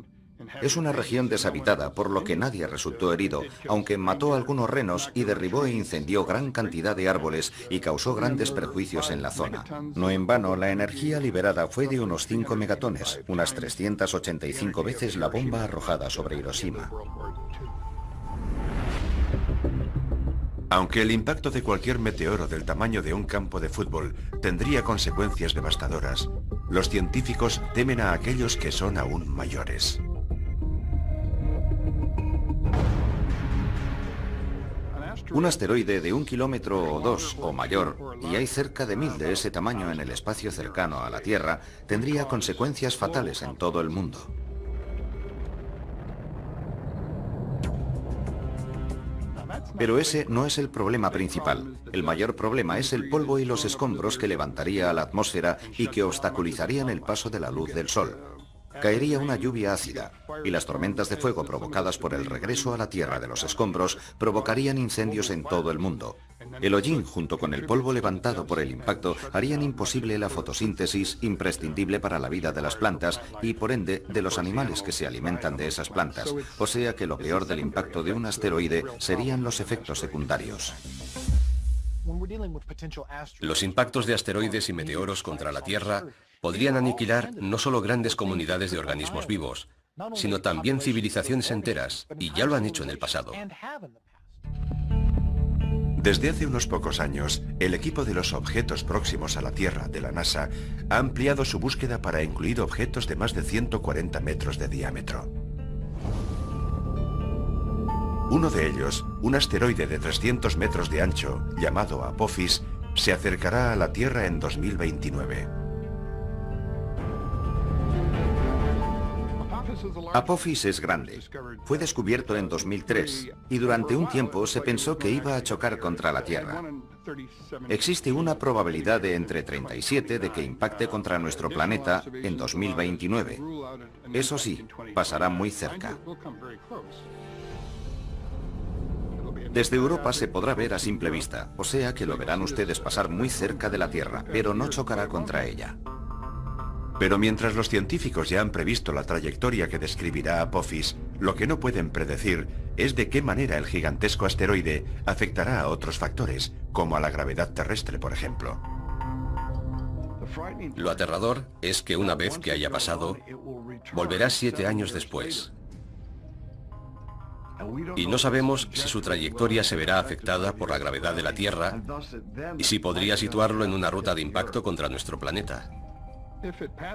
C: Es una región deshabitada, por lo que nadie resultó herido, aunque mató a algunos renos y derribó e incendió gran cantidad de árboles y causó grandes perjuicios en la zona. No en vano, la energía liberada fue de unos 5 megatones, unas 385 veces la bomba arrojada sobre Hiroshima.
A: Aunque el impacto de cualquier meteoro del tamaño de un campo de fútbol tendría consecuencias devastadoras, los científicos temen a aquellos que son aún mayores.
C: Un asteroide de 1 kilómetro o 2 o mayor, y hay cerca de 1000 de ese tamaño en el espacio cercano a la Tierra, tendría consecuencias fatales en todo el mundo. Pero ese no es el problema principal. El mayor problema es el polvo y los escombros que levantaría a la atmósfera y que obstaculizarían el paso de la luz del Sol. Caería una lluvia ácida, y las tormentas de fuego provocadas por el regreso a la Tierra de los escombros provocarían incendios en todo el mundo. El hollín, junto con el polvo levantado por el impacto, harían imposible la fotosíntesis imprescindible para la vida de las plantas y, por ende, de los animales que se alimentan de esas plantas. O sea que lo peor del impacto de un asteroide serían los efectos secundarios.
B: Los impactos de asteroides y meteoros contra la Tierra podrían aniquilar no solo grandes comunidades de organismos vivos, sino también civilizaciones enteras, y ya lo han hecho en el pasado.
A: Desde hace unos pocos años, el equipo de los objetos próximos a la Tierra de la NASA ha ampliado su búsqueda para incluir objetos de más de 140 metros de diámetro. Uno de ellos, un asteroide de 300 metros de ancho, llamado Apophis, se acercará a la Tierra en 2029.
C: Apophis es grande. Fue descubierto en 2003 y durante un tiempo se pensó que iba a chocar contra la Tierra. Existe una probabilidad de entre 37 de que impacte contra nuestro planeta en 2029. Eso sí, pasará muy cerca. Desde Europa se podrá ver a simple vista, o sea que lo verán ustedes pasar muy cerca de la Tierra, pero no chocará contra ella.
A: Pero mientras los científicos ya han previsto la trayectoria que describirá Apophis, lo que no pueden predecir es de qué manera el gigantesco asteroide afectará a otros factores, como a la gravedad terrestre, por ejemplo.
B: Lo aterrador es que una vez que haya pasado, volverá 7 años después. Y no sabemos si su trayectoria se verá afectada por la gravedad de la Tierra y si podría situarlo en una ruta de impacto contra nuestro planeta.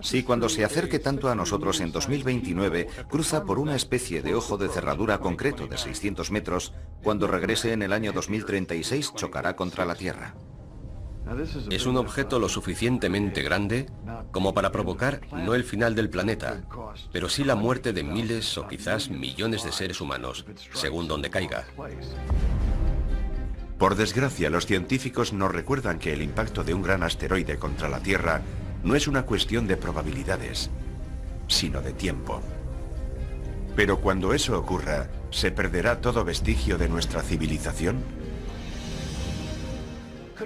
C: Si cuando se acerque tanto a nosotros en 2029, cruza por una especie de ojo de cerradura concreto de 600 metros, cuando regrese en el año 2036 chocará contra la Tierra.
B: Es un objeto lo suficientemente grande como para provocar no el final del planeta, pero sí la muerte de miles o quizás millones de seres humanos, según donde caiga.
A: Por desgracia, los científicos nos recuerdan que el impacto de un gran asteroide contra la Tierra no es una cuestión de probabilidades, sino de tiempo. Pero cuando eso ocurra, ¿se perderá todo vestigio de nuestra civilización?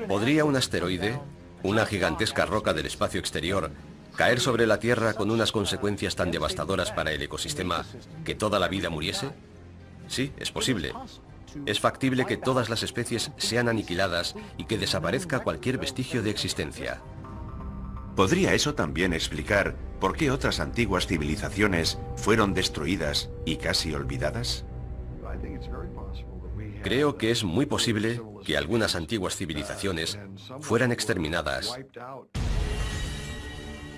B: ¿Podría un asteroide, una gigantesca roca del espacio exterior, ¿Caer sobre la Tierra con unas consecuencias tan devastadoras para el ecosistema que toda la vida muriese? Sí, es posible. Es factible que todas las especies sean aniquiladas y que desaparezca cualquier vestigio de existencia.
A: ¿Podría eso también explicar por qué otras antiguas civilizaciones fueron destruidas y casi olvidadas?
B: Creo que es muy posible que algunas antiguas civilizaciones fueran exterminadas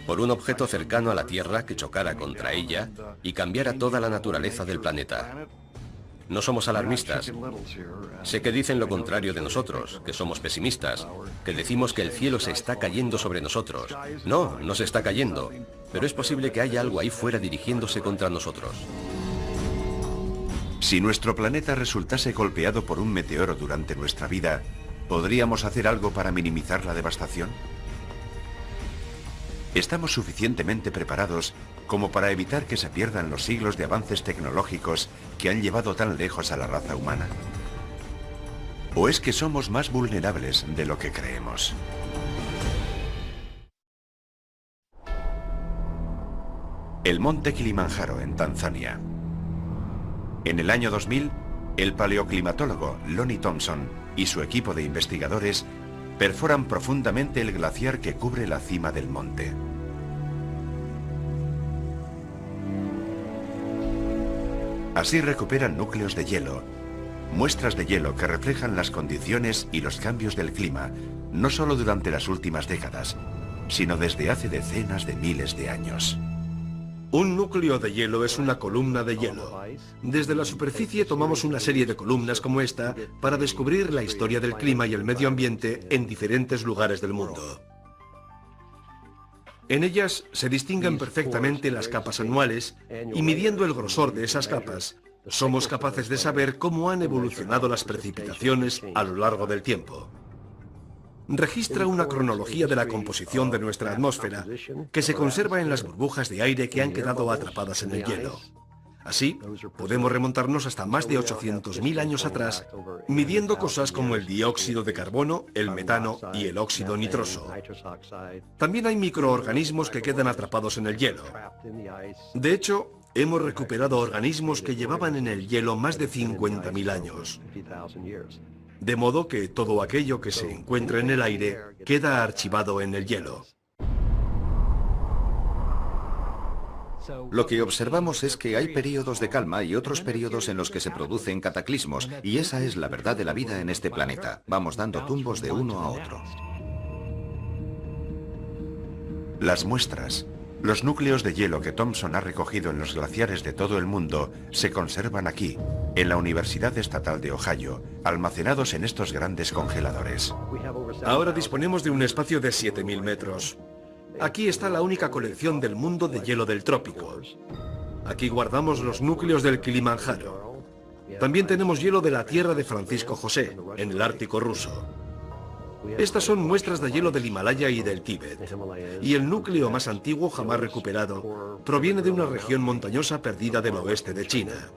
B: por un objeto cercano a la Tierra que chocara contra ella y cambiara toda la naturaleza del planeta. No somos alarmistas. Sé que dicen lo contrario de nosotros, que somos pesimistas, que decimos que el cielo se está cayendo sobre nosotros. No, no se está cayendo, pero es posible que haya algo ahí fuera dirigiéndose contra nosotros.
A: Si nuestro planeta resultase golpeado por un meteoro durante nuestra vida, ¿podríamos hacer algo para minimizar la devastación? ¿Estamos suficientemente preparados como para evitar que se pierdan los siglos de avances tecnológicos que han llevado tan lejos a la raza humana? ¿O es que somos más vulnerables de lo que creemos? El monte Kilimanjaro, en Tanzania. En el año 2000, el paleoclimatólogo Lonnie Thompson y su equipo de investigadores perforan profundamente el glaciar que cubre la cima del monte. Así recuperan núcleos de hielo, muestras de hielo que reflejan las condiciones y los cambios del clima, no solo durante las últimas décadas, sino desde hace decenas de miles de años.
E: Un núcleo de hielo es una columna de hielo. Desde la superficie tomamos una serie de columnas como esta para descubrir la historia del clima y el medio ambiente en diferentes lugares del mundo. En ellas se distinguen perfectamente las capas anuales y midiendo el grosor de esas capas, somos capaces de saber cómo han evolucionado las precipitaciones a lo largo del tiempo. Registra una cronología de la composición de nuestra atmósfera que se conserva en las burbujas de aire que han quedado atrapadas en el hielo. Así, podemos remontarnos hasta más de 800.000 años atrás, midiendo cosas como el dióxido de carbono, el metano y el óxido nitroso. También hay microorganismos que quedan atrapados en el hielo. De hecho, hemos recuperado organismos que llevaban en el hielo más de 50.000 años. De modo que todo aquello que se encuentra en el aire queda archivado en el hielo.
C: Lo que observamos es que hay periodos de calma y otros periodos en los que se producen cataclismos, y esa es la verdad de la vida en este planeta. Vamos dando tumbos de uno a otro.
A: Las muestras, los núcleos de hielo que Thompson ha recogido en los glaciares de todo el mundo, se conservan aquí, en la Universidad Estatal de Ohio, almacenados en estos grandes congeladores.
E: Ahora disponemos de un espacio de 7.000 metros. Aquí está la única colección del mundo de hielo del trópico. Aquí guardamos los núcleos del Kilimanjaro. También tenemos hielo de la tierra de Francisco José, en el Ártico ruso. Estas son muestras de hielo del Himalaya y del Tíbet. Y el núcleo más antiguo jamás recuperado proviene de una región montañosa perdida del oeste de China.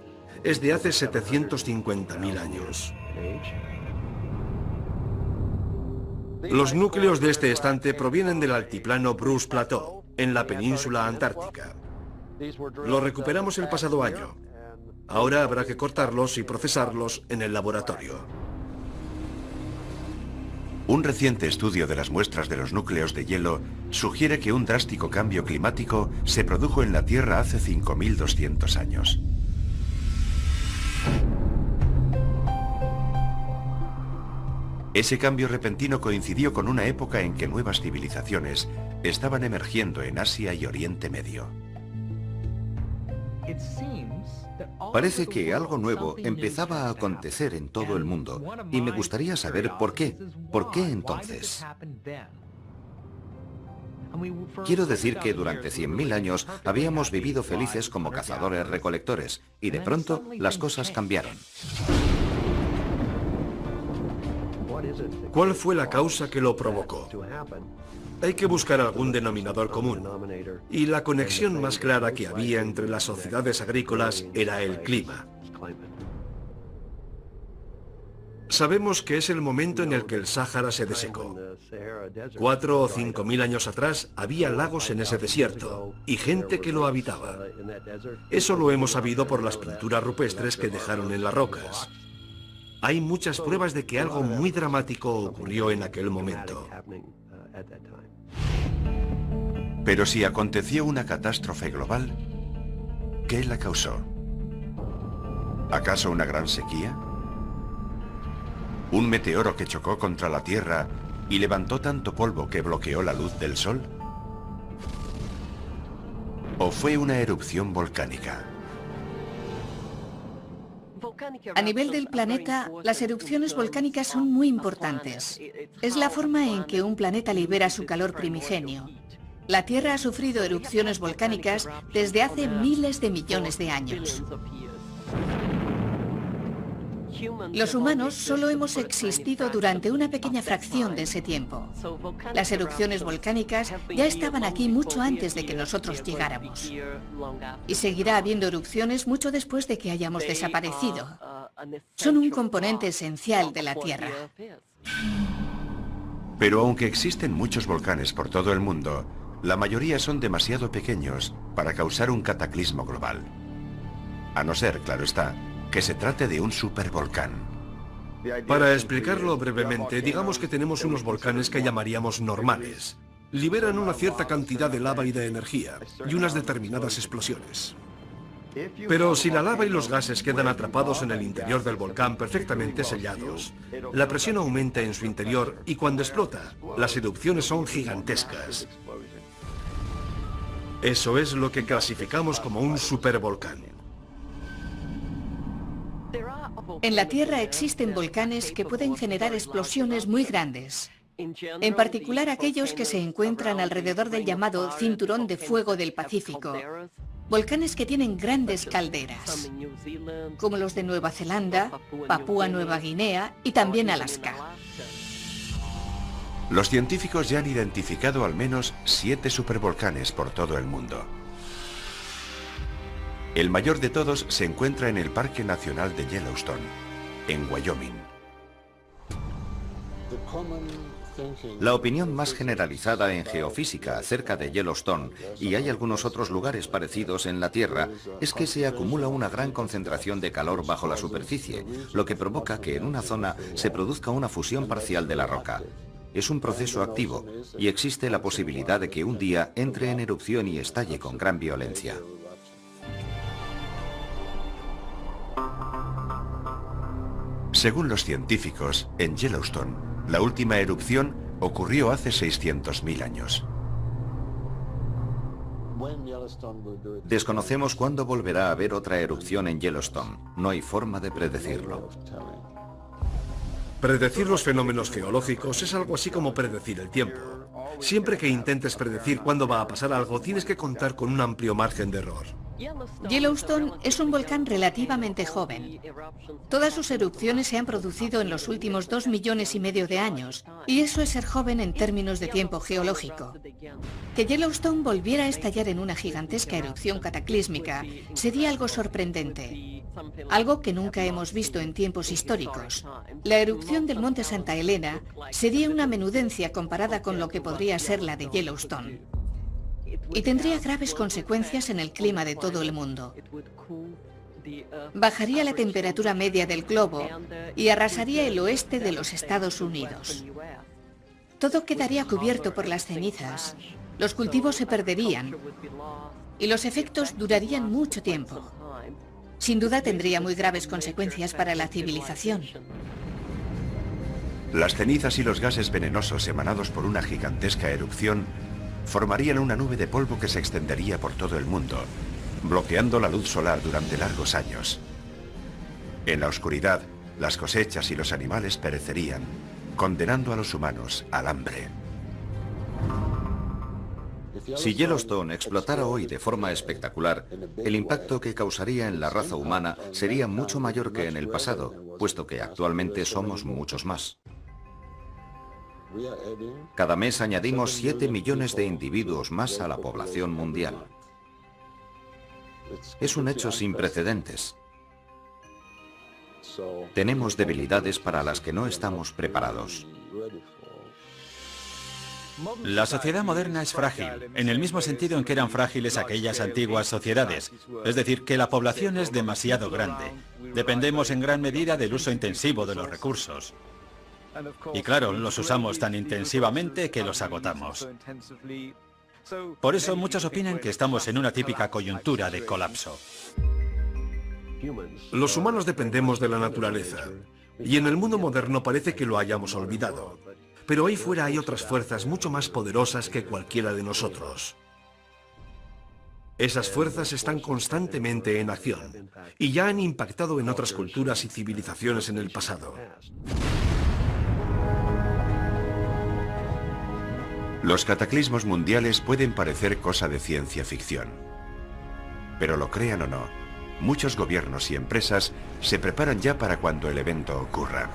E: Es de hace 750.000 años. Los núcleos de este estante provienen del altiplano Bruce Plateau, en la península antártica. Los recuperamos el pasado año. Ahora habrá que cortarlos y procesarlos en el laboratorio.
A: Un reciente estudio de las muestras de los núcleos de hielo sugiere que un drástico cambio climático se produjo en la Tierra hace 5.200 años. Ese cambio repentino coincidió con una época en que nuevas civilizaciones estaban emergiendo en Asia y Oriente Medio.
C: Parece que algo nuevo empezaba a acontecer en todo el mundo, y me gustaría saber por qué. ¿Por qué entonces? Quiero decir que durante 100.000 años habíamos vivido felices como cazadores-recolectores, y de pronto las cosas cambiaron.
E: ¿Cuál fue la causa que lo provocó? Hay que buscar algún denominador común, y la conexión más clara que había entre las sociedades agrícolas era el clima. Sabemos que es el momento en el que el Sáhara se desecó. 4 o 5 mil años atrás había lagos en ese desierto y gente que lo habitaba. Eso lo hemos sabido por las pinturas rupestres que dejaron en las rocas. Hay muchas pruebas de que algo muy dramático ocurrió en aquel momento.
A: Pero si aconteció una catástrofe global, ¿qué la causó? ¿Acaso una gran sequía? ¿Un meteoro que chocó contra la Tierra y levantó tanto polvo que bloqueó la luz del Sol? ¿O fue una erupción volcánica?
G: A nivel del planeta, las erupciones volcánicas son muy importantes. Es la forma en que un planeta libera su calor primigenio. La Tierra ha sufrido erupciones volcánicas desde hace miles de millones de años. Los humanos solo hemos existido durante una pequeña fracción de ese tiempo. Las erupciones volcánicas ya estaban aquí mucho antes de que nosotros llegáramos. Y seguirá habiendo erupciones mucho después de que hayamos desaparecido. Son un componente esencial de la Tierra.
A: Pero aunque existen muchos volcanes por todo el mundo, la mayoría son demasiado pequeños para causar un cataclismo global. A no ser, claro está, que se trate de un supervolcán.
E: Para explicarlo brevemente, digamos que tenemos unos volcanes que llamaríamos normales. Liberan una cierta cantidad de lava y de energía, y unas determinadas explosiones. Pero si la lava y los gases quedan atrapados en el interior del volcán perfectamente sellados, la presión aumenta en su interior y cuando explota, las erupciones son gigantescas. Eso es lo que clasificamos como un supervolcán.
G: En la Tierra existen volcanes que pueden generar explosiones muy grandes. En particular aquellos que se encuentran alrededor del llamado Cinturón de Fuego del Pacífico. Volcanes que tienen grandes calderas, como los de Nueva Zelanda, Papúa Nueva Guinea y también Alaska.
A: Los científicos ya han identificado al menos 7 supervolcanes por todo el mundo. El mayor de todos se encuentra en el Parque Nacional de Yellowstone, en Wyoming.
C: La opinión más generalizada en geofísica acerca de Yellowstone, y hay algunos otros lugares parecidos en la Tierra, es que se acumula una gran concentración de calor bajo la superficie, lo que provoca que en una zona se produzca una fusión parcial de la roca. Es un proceso activo y existe la posibilidad de que un día entre en erupción y estalle con gran violencia.
A: Según los científicos, en Yellowstone, la última erupción ocurrió hace 600.000 años.
C: Desconocemos cuándo volverá a haber otra erupción en Yellowstone. No hay forma de predecirlo.
E: Predecir los fenómenos geológicos es algo así como predecir el tiempo. Siempre que intentes predecir cuándo va a pasar algo, tienes que contar con un amplio margen de error.
G: Yellowstone es un volcán relativamente joven. Todas sus erupciones se han producido en los últimos 2,5 millones de años, y eso es ser joven en términos de tiempo geológico. Que Yellowstone volviera a estallar en una gigantesca erupción cataclísmica sería algo sorprendente, algo que nunca hemos visto en tiempos históricos. La erupción del monte Santa Elena sería una menudencia comparada con lo que podría ser la de Yellowstone. Y tendría graves consecuencias en el clima de todo el mundo. Bajaría la temperatura media del globo y arrasaría el oeste de los Estados Unidos. Todo quedaría cubierto por las cenizas. Los cultivos se perderían y los efectos durarían mucho tiempo. Sin duda tendría muy graves consecuencias para la civilización.
A: Las cenizas y los gases venenosos emanados por una gigantesca erupción formarían una nube de polvo que se extendería por todo el mundo, bloqueando la luz solar durante largos años. En la oscuridad, las cosechas y los animales perecerían, condenando a los humanos al hambre.
C: Si Yellowstone explotara hoy de forma espectacular, el impacto que causaría en la raza humana sería mucho mayor que en el pasado, puesto que actualmente somos muchos más. Cada mes añadimos 7 millones de individuos más a la población mundial. Es un hecho sin precedentes. Tenemos debilidades para las que no estamos preparados.
F: La sociedad moderna es frágil, en el mismo sentido en que eran frágiles aquellas antiguas sociedades. Es decir, que la población es demasiado grande. Dependemos en gran medida del uso intensivo de los recursos. Y claro, los usamos tan intensivamente que los agotamos. Por eso muchos opinan que estamos en una típica coyuntura de colapso.
E: Los humanos dependemos de la naturaleza, y en el mundo moderno parece que lo hayamos olvidado. Pero ahí fuera hay otras fuerzas mucho más poderosas que cualquiera de nosotros. Esas fuerzas están constantemente en acción, y ya han impactado en otras culturas y civilizaciones en el pasado.
A: Los cataclismos mundiales pueden parecer cosa de ciencia ficción. Pero lo crean o no, muchos gobiernos y empresas se preparan ya para cuando el evento ocurra.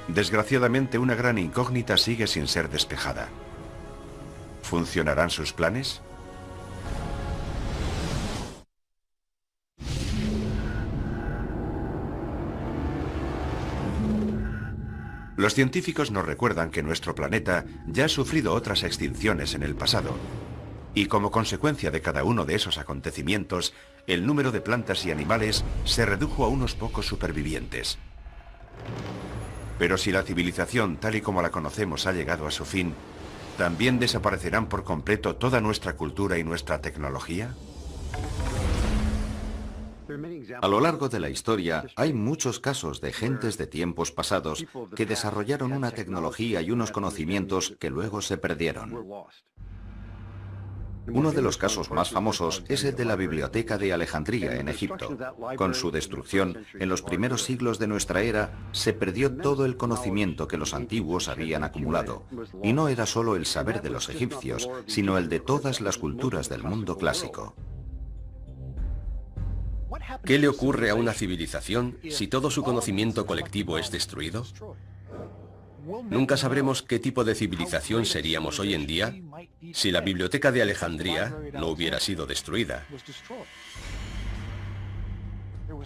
A: Desgraciadamente, una gran incógnita sigue sin ser despejada. ¿Funcionarán sus planes? Los científicos nos recuerdan que nuestro planeta ya ha sufrido otras extinciones en el pasado, y como consecuencia de cada uno de esos acontecimientos, el número de plantas y animales se redujo a unos pocos supervivientes. Pero si la civilización tal y como la conocemos ha llegado a su fin, ¿también desaparecerán por completo toda nuestra cultura y nuestra tecnología?
C: A lo largo de la historia hay muchos casos de gentes de tiempos pasados que desarrollaron una tecnología y unos conocimientos que luego se perdieron. Uno de los casos más famosos es el de la Biblioteca de Alejandría en Egipto. Con su destrucción, en los primeros siglos de nuestra era, se perdió todo el conocimiento que los antiguos habían acumulado. Y no era solo el saber de los egipcios, sino el de todas las culturas del mundo clásico.
B: ¿Qué le ocurre a una civilización si todo su conocimiento colectivo es destruido? Nunca sabremos qué tipo de civilización seríamos hoy en día si la Biblioteca de Alejandría no hubiera sido destruida.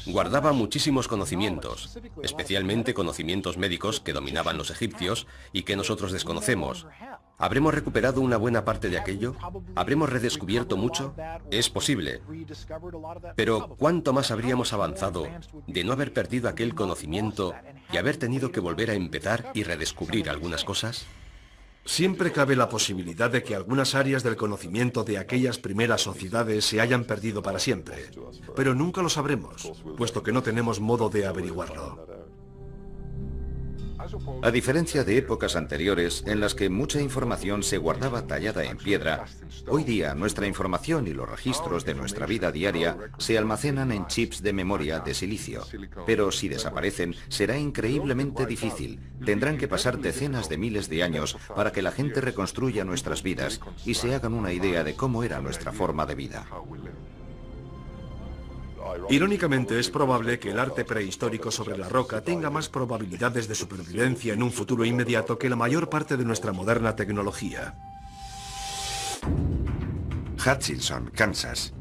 B: Guardaba muchísimos conocimientos, especialmente conocimientos médicos que dominaban los egipcios y que nosotros desconocemos. ¿Habremos recuperado una buena parte de aquello? ¿Habremos redescubierto mucho? Es posible. Pero ¿cuánto más habríamos avanzado de no haber perdido aquel conocimiento y haber tenido que volver a empezar y redescubrir algunas cosas?
E: Siempre cabe la posibilidad de que algunas áreas del conocimiento de aquellas primeras sociedades se hayan perdido para siempre, pero nunca lo sabremos, puesto que no tenemos modo de averiguarlo.
C: A diferencia de épocas anteriores en las que mucha información se guardaba tallada en piedra, hoy día nuestra información y los registros de nuestra vida diaria se almacenan en chips de memoria de silicio. Pero si desaparecen, será increíblemente difícil. Tendrán que pasar decenas de miles de años para que la gente reconstruya nuestras vidas y se hagan una idea de cómo era nuestra forma de vida.
E: Irónicamente, es probable que el arte prehistórico sobre la roca tenga más probabilidades de supervivencia en un futuro inmediato que la mayor parte de nuestra moderna tecnología.
A: Hutchinson, Kansas.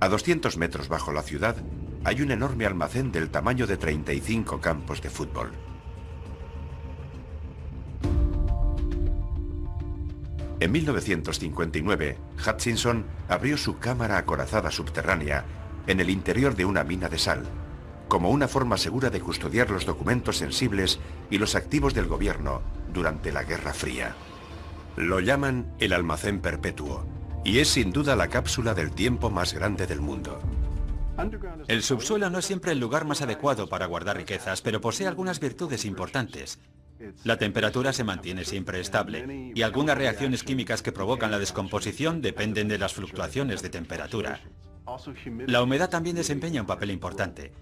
A: A 200 metros bajo la ciudad hay un enorme almacén del tamaño de 35 campos de fútbol. En 1959, Hutchinson abrió su cámara acorazada subterránea en el interior de una mina de sal, como una forma segura de custodiar los documentos sensibles y los activos del gobierno durante la Guerra Fría. Lo llaman el almacén perpetuo, y es sin duda la cápsula del tiempo más grande del mundo.
F: El subsuelo no es siempre el lugar más adecuado para guardar riquezas, pero posee algunas virtudes importantes. La temperatura se mantiene siempre estable y algunas reacciones químicas que provocan la descomposición dependen de las fluctuaciones de temperatura. La humedad también desempeña un papel importante.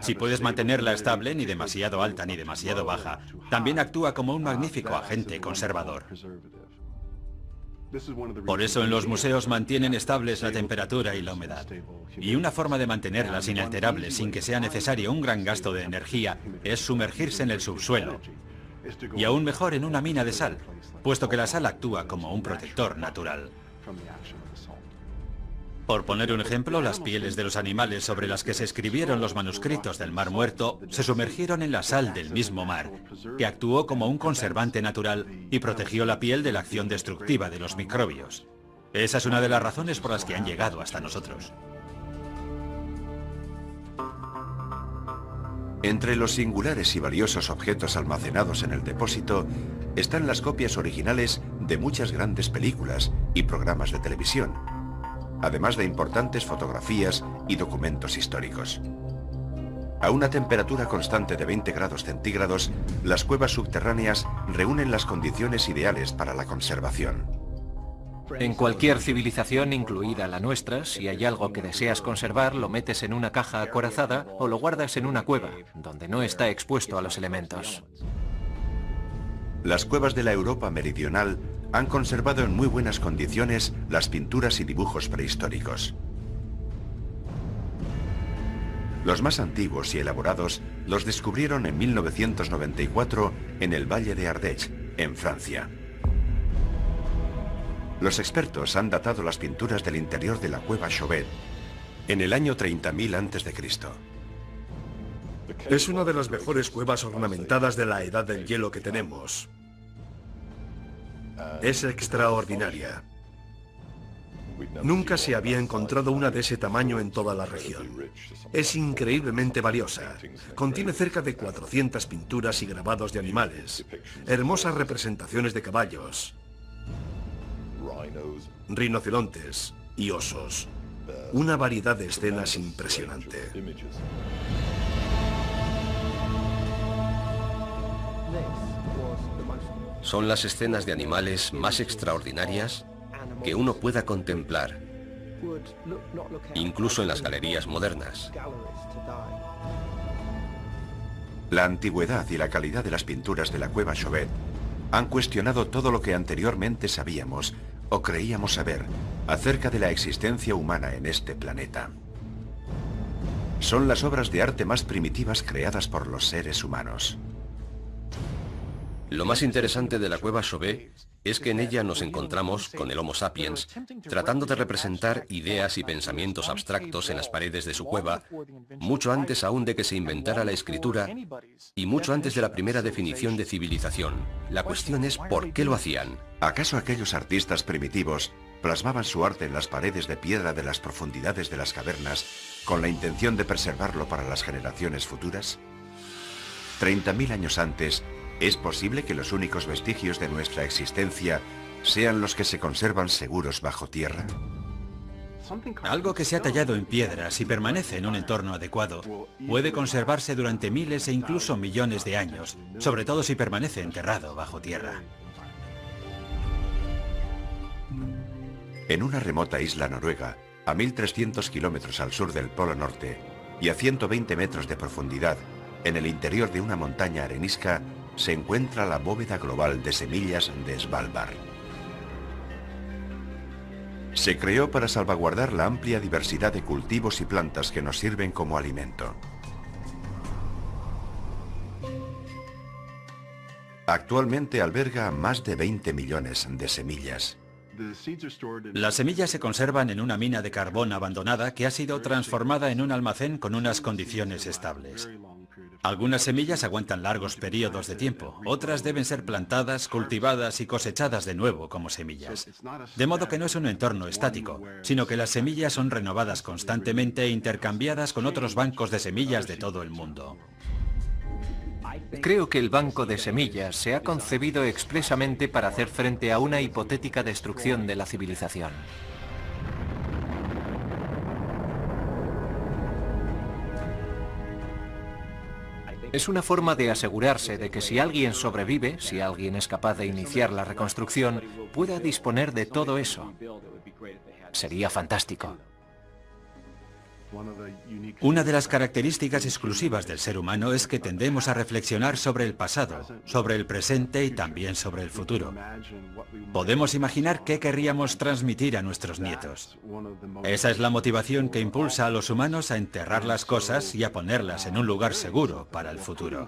F: Si puedes mantenerla estable, ni demasiado alta ni demasiado baja, también actúa como un magnífico agente conservador. Por eso en los museos mantienen estables la temperatura y la humedad. Y una forma de mantenerlas inalterables sin que sea necesario un gran gasto de energía es sumergirse en el subsuelo. Y aún mejor en una mina de sal, puesto que la sal actúa como un protector natural. Por poner un ejemplo, las pieles de los animales sobre las que se escribieron los manuscritos del Mar Muerto se sumergieron en la sal del mismo mar, que actuó como un conservante natural y protegió la piel de la acción destructiva de los microbios. Esa es una de las razones por las que han llegado hasta nosotros.
A: Entre los singulares y valiosos objetos almacenados en el depósito están las copias originales de muchas grandes películas y programas de televisión, además de importantes fotografías y documentos históricos. A una temperatura constante de 20 grados centígrados, las cuevas subterráneas reúnen las condiciones ideales para la conservación.
D: En cualquier civilización, incluida la nuestra, si hay algo que deseas conservar, lo metes en una caja acorazada o lo guardas en una cueva, donde no está expuesto a los elementos.
A: Las cuevas de la Europa meridional han conservado en muy buenas condiciones las pinturas y dibujos prehistóricos. Los más antiguos y elaborados los descubrieron en 1994 en el Valle de Ardèche, en Francia. Los expertos han datado las pinturas del interior de la cueva Chauvet en el año 30.000 a.C.
E: Es una de las mejores cuevas ornamentadas de la Edad del Hielo que tenemos. Es extraordinaria. Nunca se había encontrado una de ese tamaño en toda la región. Es increíblemente valiosa. Contiene cerca de 400 pinturas y grabados de animales, hermosas representaciones de caballos, rinocerontes y osos. Una variedad de escenas impresionante.
B: Son las escenas de animales más extraordinarias que uno pueda contemplar, incluso en las galerías modernas.
A: La antigüedad y la calidad de las pinturas de la cueva Chauvet han cuestionado todo lo que anteriormente sabíamos o creíamos saber acerca de la existencia humana en este planeta. Son las obras de arte más primitivas creadas por los seres humanos.
B: Lo más interesante de la cueva Chauvet es que en ella nos encontramos con el Homo sapiens, tratando de representar ideas y pensamientos abstractos en las paredes de su cueva, mucho antes aún de que se inventara la escritura y mucho antes de la primera definición de civilización. La cuestión es ¿por qué lo hacían?
A: ¿Acaso aquellos artistas primitivos plasmaban su arte en las paredes de piedra de las profundidades de las cavernas con la intención de preservarlo para las generaciones futuras? 30.000 años antes, ¿es posible que los únicos vestigios de nuestra existencia sean los que se conservan seguros bajo tierra?
F: Algo que se ha tallado en piedras y permanece en un entorno adecuado puede conservarse durante miles e incluso millones de años, sobre todo si permanece enterrado bajo tierra.
A: En una remota isla noruega, a 1.300 kilómetros al sur del Polo Norte y a 120 metros de profundidad, en el interior de una montaña arenisca, se encuentra la bóveda global de semillas de Svalbard. Se creó para salvaguardar la amplia diversidad de cultivos y plantas que nos sirven como alimento. Actualmente alberga más de 20 millones de semillas.
F: Las semillas se conservan en una mina de carbón abandonada que ha sido transformada en un almacén con unas condiciones estables. Algunas semillas aguantan largos periodos de tiempo, otras deben ser plantadas, cultivadas y cosechadas de nuevo como semillas. De modo que no es un entorno estático, sino que las semillas son renovadas constantemente e intercambiadas con otros bancos de semillas de todo el mundo.
D: Creo que el banco de semillas se ha concebido expresamente para hacer frente a una hipotética destrucción de la civilización. Es una forma de asegurarse de que si alguien sobrevive, si alguien es capaz de iniciar la reconstrucción, pueda disponer de todo eso. Sería fantástico.
F: Una de las características exclusivas del ser humano es que tendemos a reflexionar sobre el pasado, sobre el presente y también sobre el futuro. Podemos imaginar qué querríamos transmitir a nuestros nietos. Esa es la motivación que impulsa a los humanos a enterrar las cosas y a ponerlas en un lugar seguro para el futuro.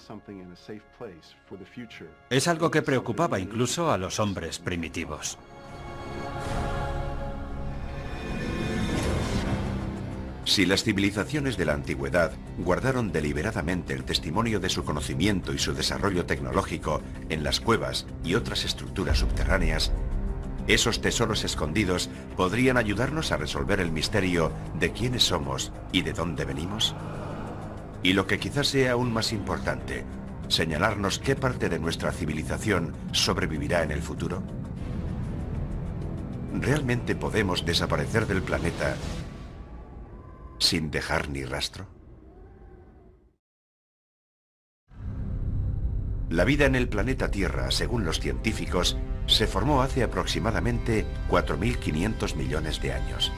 F: Es algo que preocupaba incluso a los hombres primitivos.
A: Si las civilizaciones de la antigüedad guardaron deliberadamente el testimonio de su conocimiento y su desarrollo tecnológico en las cuevas y otras estructuras subterráneas, esos tesoros escondidos podrían ayudarnos a resolver el misterio de quiénes somos y de dónde venimos. Y lo que quizás sea aún más importante, señalarnos qué parte de nuestra civilización sobrevivirá en el futuro. ¿Realmente podemos desaparecer del planeta sin dejar ni rastro? La vida en el planeta Tierra, según los científicos, se formó hace aproximadamente 4.500 millones de años.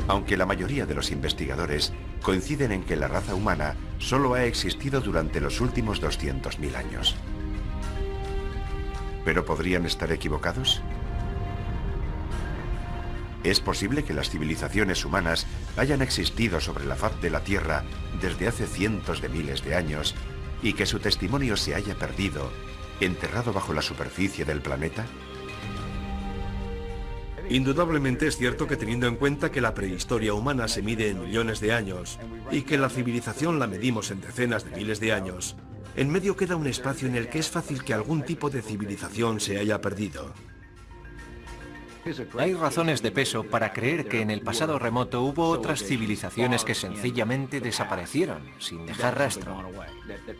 A: Aunque la mayoría de los investigadores coinciden en que la raza humana solo ha existido durante los últimos 200.000 años. ¿Pero podrían estar equivocados? ¿Es posible que las civilizaciones humanas hayan existido sobre la faz de la Tierra desde hace cientos de miles de años y que su testimonio se haya perdido, enterrado bajo la superficie del planeta?
E: Indudablemente es cierto que, teniendo en cuenta que la prehistoria humana se mide en millones de años y que la civilización la medimos en decenas de miles de años, en medio queda un espacio en el que es fácil que algún tipo de civilización se haya perdido.
D: Hay razones de peso para creer que en el pasado remoto hubo otras civilizaciones que sencillamente desaparecieron, sin dejar rastro.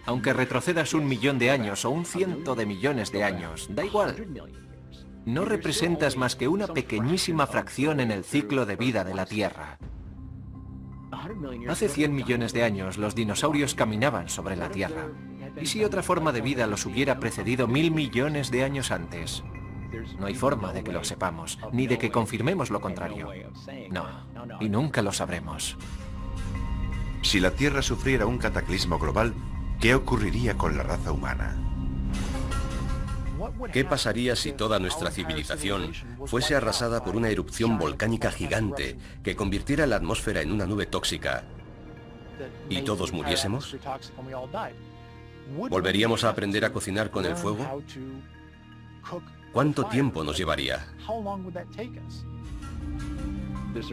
D: Aunque retrocedas 1 millón de años o 100 de millones de años, da igual. No representas más que una pequeñísima fracción en el ciclo de vida de la Tierra. Hace 100 millones de años los dinosaurios caminaban sobre la Tierra. ¿Y si otra forma de vida los hubiera precedido 1000 millones de años antes? No hay forma de que lo sepamos, ni de que confirmemos lo contrario. No, y nunca lo sabremos.
A: Si la Tierra sufriera un cataclismo global, ¿qué ocurriría con la raza humana?
B: ¿Qué pasaría si toda nuestra civilización fuese arrasada por una erupción volcánica gigante que convirtiera la atmósfera en una nube tóxica y todos muriésemos? ¿Volveríamos a aprender a cocinar con el fuego? ¿Cuánto tiempo nos llevaría?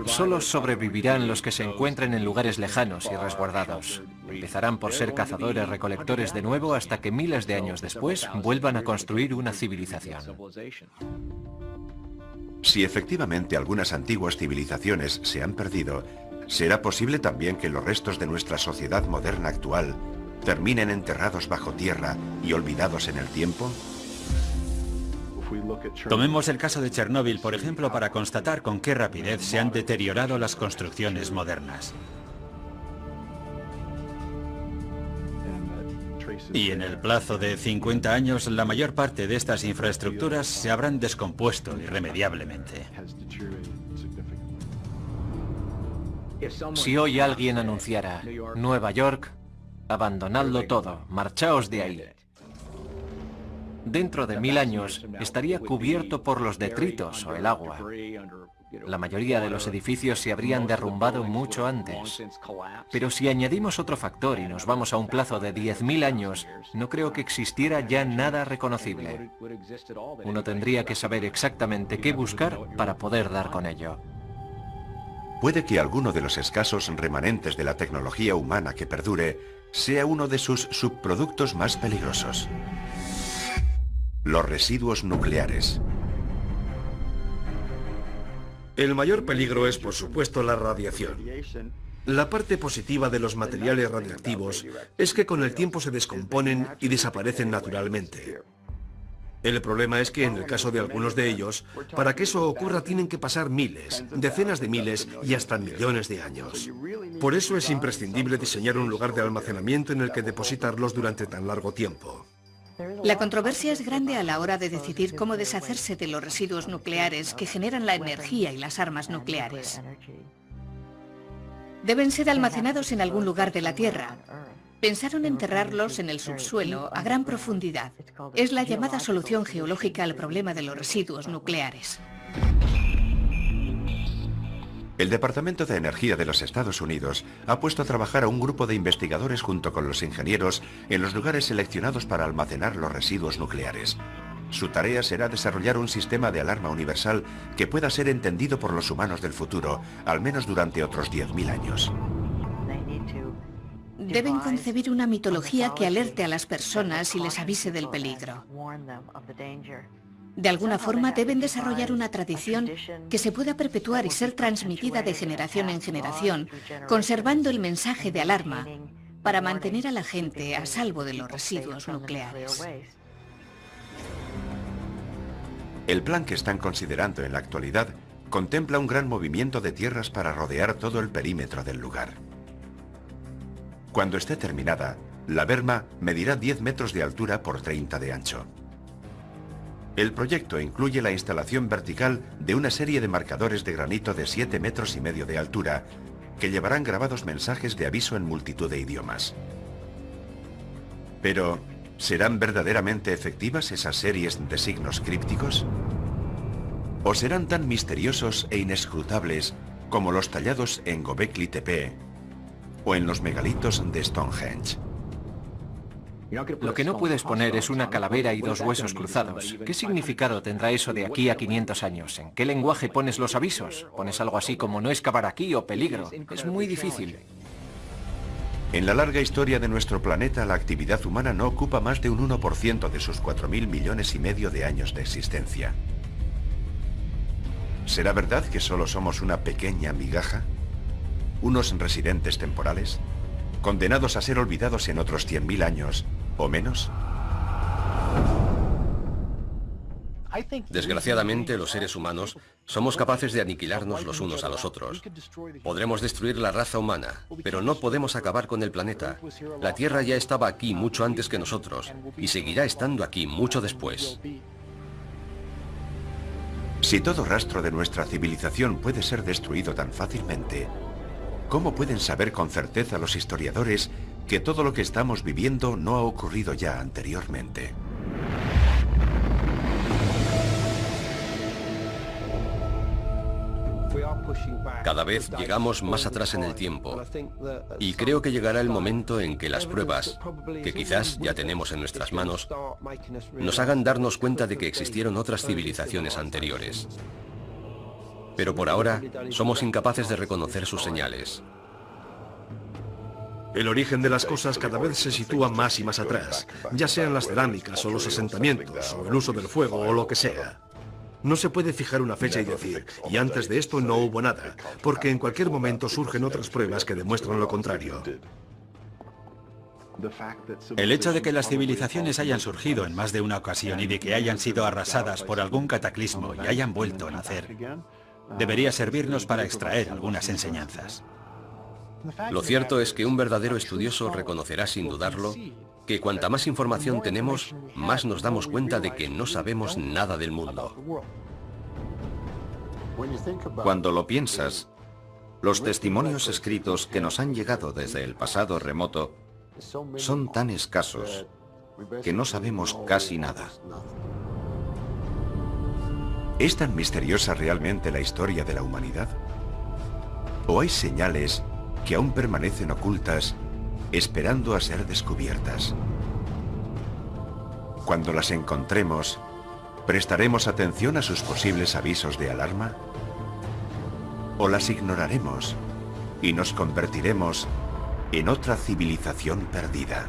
D: Solo sobrevivirán los que se encuentren en lugares lejanos y resguardados. Empezarán por ser cazadores-recolectores de nuevo hasta que miles de años después vuelvan a construir una civilización.
A: Si efectivamente algunas antiguas civilizaciones se han perdido, ¿será posible también que los restos de nuestra sociedad moderna actual terminen enterrados bajo tierra y olvidados en el tiempo?
F: Tomemos el caso de Chernóbil, por ejemplo, para constatar con qué rapidez se han deteriorado las construcciones modernas. Y en el plazo de 50 años, la mayor parte de estas infraestructuras se habrán descompuesto irremediablemente.
D: Si hoy alguien anunciara, Nueva York, abandonadlo todo, marchaos de ahí. Dentro de 1000 años estaría cubierto por los detritos o el agua. La mayoría de los edificios se habrían derrumbado mucho antes. Pero si añadimos otro factor y nos vamos a un plazo de 10.000 años, no creo que existiera ya nada reconocible. Uno tendría que saber exactamente qué buscar para poder dar con ello.
A: Puede que alguno de los escasos remanentes de la tecnología humana que perdure sea uno de sus subproductos más peligrosos. Los residuos nucleares.
E: El mayor peligro es, por supuesto, la radiación. La parte positiva de los materiales radiactivos es que con el tiempo se descomponen y desaparecen naturalmente. El problema es que en el caso de algunos de ellos, para que eso ocurra tienen que pasar miles, decenas de miles y hasta millones de años. Por eso es imprescindible diseñar un lugar de almacenamiento en el que depositarlos durante tan largo tiempo.
G: La controversia es grande a la hora de decidir cómo deshacerse de los residuos nucleares que generan la energía y las armas nucleares. Deben ser almacenados en algún lugar de la Tierra. Pensaron enterrarlos en el subsuelo a gran profundidad. Es la llamada solución geológica al problema de los residuos nucleares.
A: El Departamento de Energía de los Estados Unidos ha puesto a trabajar a un grupo de investigadores junto con los ingenieros en los lugares seleccionados para almacenar los residuos nucleares. Su tarea será desarrollar un sistema de alarma universal que pueda ser entendido por los humanos del futuro, al menos durante otros 10.000 años.
G: Deben concebir una mitología que alerte a las personas y les avise del peligro. De alguna forma deben desarrollar una tradición que se pueda perpetuar y ser transmitida de generación en generación, conservando el mensaje de alarma para mantener a la gente a salvo de los residuos nucleares.
A: El plan que están considerando en la actualidad contempla un gran movimiento de tierras para rodear todo el perímetro del lugar. Cuando esté terminada, la berma medirá 10 metros de altura por 30 de ancho. El proyecto incluye la instalación vertical de una serie de marcadores de granito de 7,5 metros de altura que llevarán grabados mensajes de aviso en multitud de idiomas. Pero, ¿serán verdaderamente efectivas esas series de signos crípticos? ¿O serán tan misteriosos e inescrutables como los tallados en Göbekli Tepe o en los megalitos de Stonehenge?
D: Lo que no puedes poner es una calavera y 2 huesos cruzados. ¿Qué significado tendrá eso de aquí a 500 años? ¿En qué lenguaje pones los avisos? ¿Pones algo así como no excavar aquí o peligro? Es muy difícil.
A: En la larga historia de nuestro planeta, la actividad humana no ocupa más de un 1% de sus 4.000 millones y medio de años de existencia. ¿Será verdad que solo somos una pequeña migaja? ¿Unos residentes temporales? ¿Condenados a ser olvidados en otros 100.000 años o menos?
B: Desgraciadamente, los seres humanos somos capaces de aniquilarnos los unos a los otros. Podremos destruir la raza humana, pero no podemos acabar con el planeta. La Tierra ya estaba aquí mucho antes que nosotros y seguirá estando aquí mucho después.
A: Si todo rastro de nuestra civilización puede ser destruido tan fácilmente, ¿cómo pueden saber con certeza los historiadores que todo lo que estamos viviendo no ha ocurrido ya anteriormente?
B: Cada vez llegamos más atrás en el tiempo y creo que llegará el momento en que las pruebas, que quizás ya tenemos en nuestras manos, nos hagan darnos cuenta de que existieron otras civilizaciones anteriores. Pero por ahora somos incapaces de reconocer sus señales.
E: El origen de las cosas cada vez se sitúa más y más atrás, ya sean las cerámicas o los asentamientos, o el uso del fuego o lo que sea. No se puede fijar una fecha y decir, y antes de esto no hubo nada, porque en cualquier momento surgen otras pruebas que demuestran lo contrario.
F: El hecho de que las civilizaciones hayan surgido en más de una ocasión y de que hayan sido arrasadas por algún cataclismo y hayan vuelto a nacer, debería servirnos para extraer algunas enseñanzas.
B: Lo cierto es que un verdadero estudioso reconocerá sin dudarlo que cuanta más información tenemos, más nos damos cuenta de que no sabemos nada del mundo.
C: Cuando lo piensas, los testimonios escritos que nos han llegado desde el pasado remoto son tan escasos que no sabemos casi nada.
A: ¿Es tan misteriosa realmente la historia de la humanidad? ¿O hay señales que aún permanecen ocultas, esperando a ser descubiertas? Cuando las encontremos, ¿prestaremos atención a sus posibles avisos de alarma? ¿O las ignoraremos y nos convertiremos en otra civilización perdida?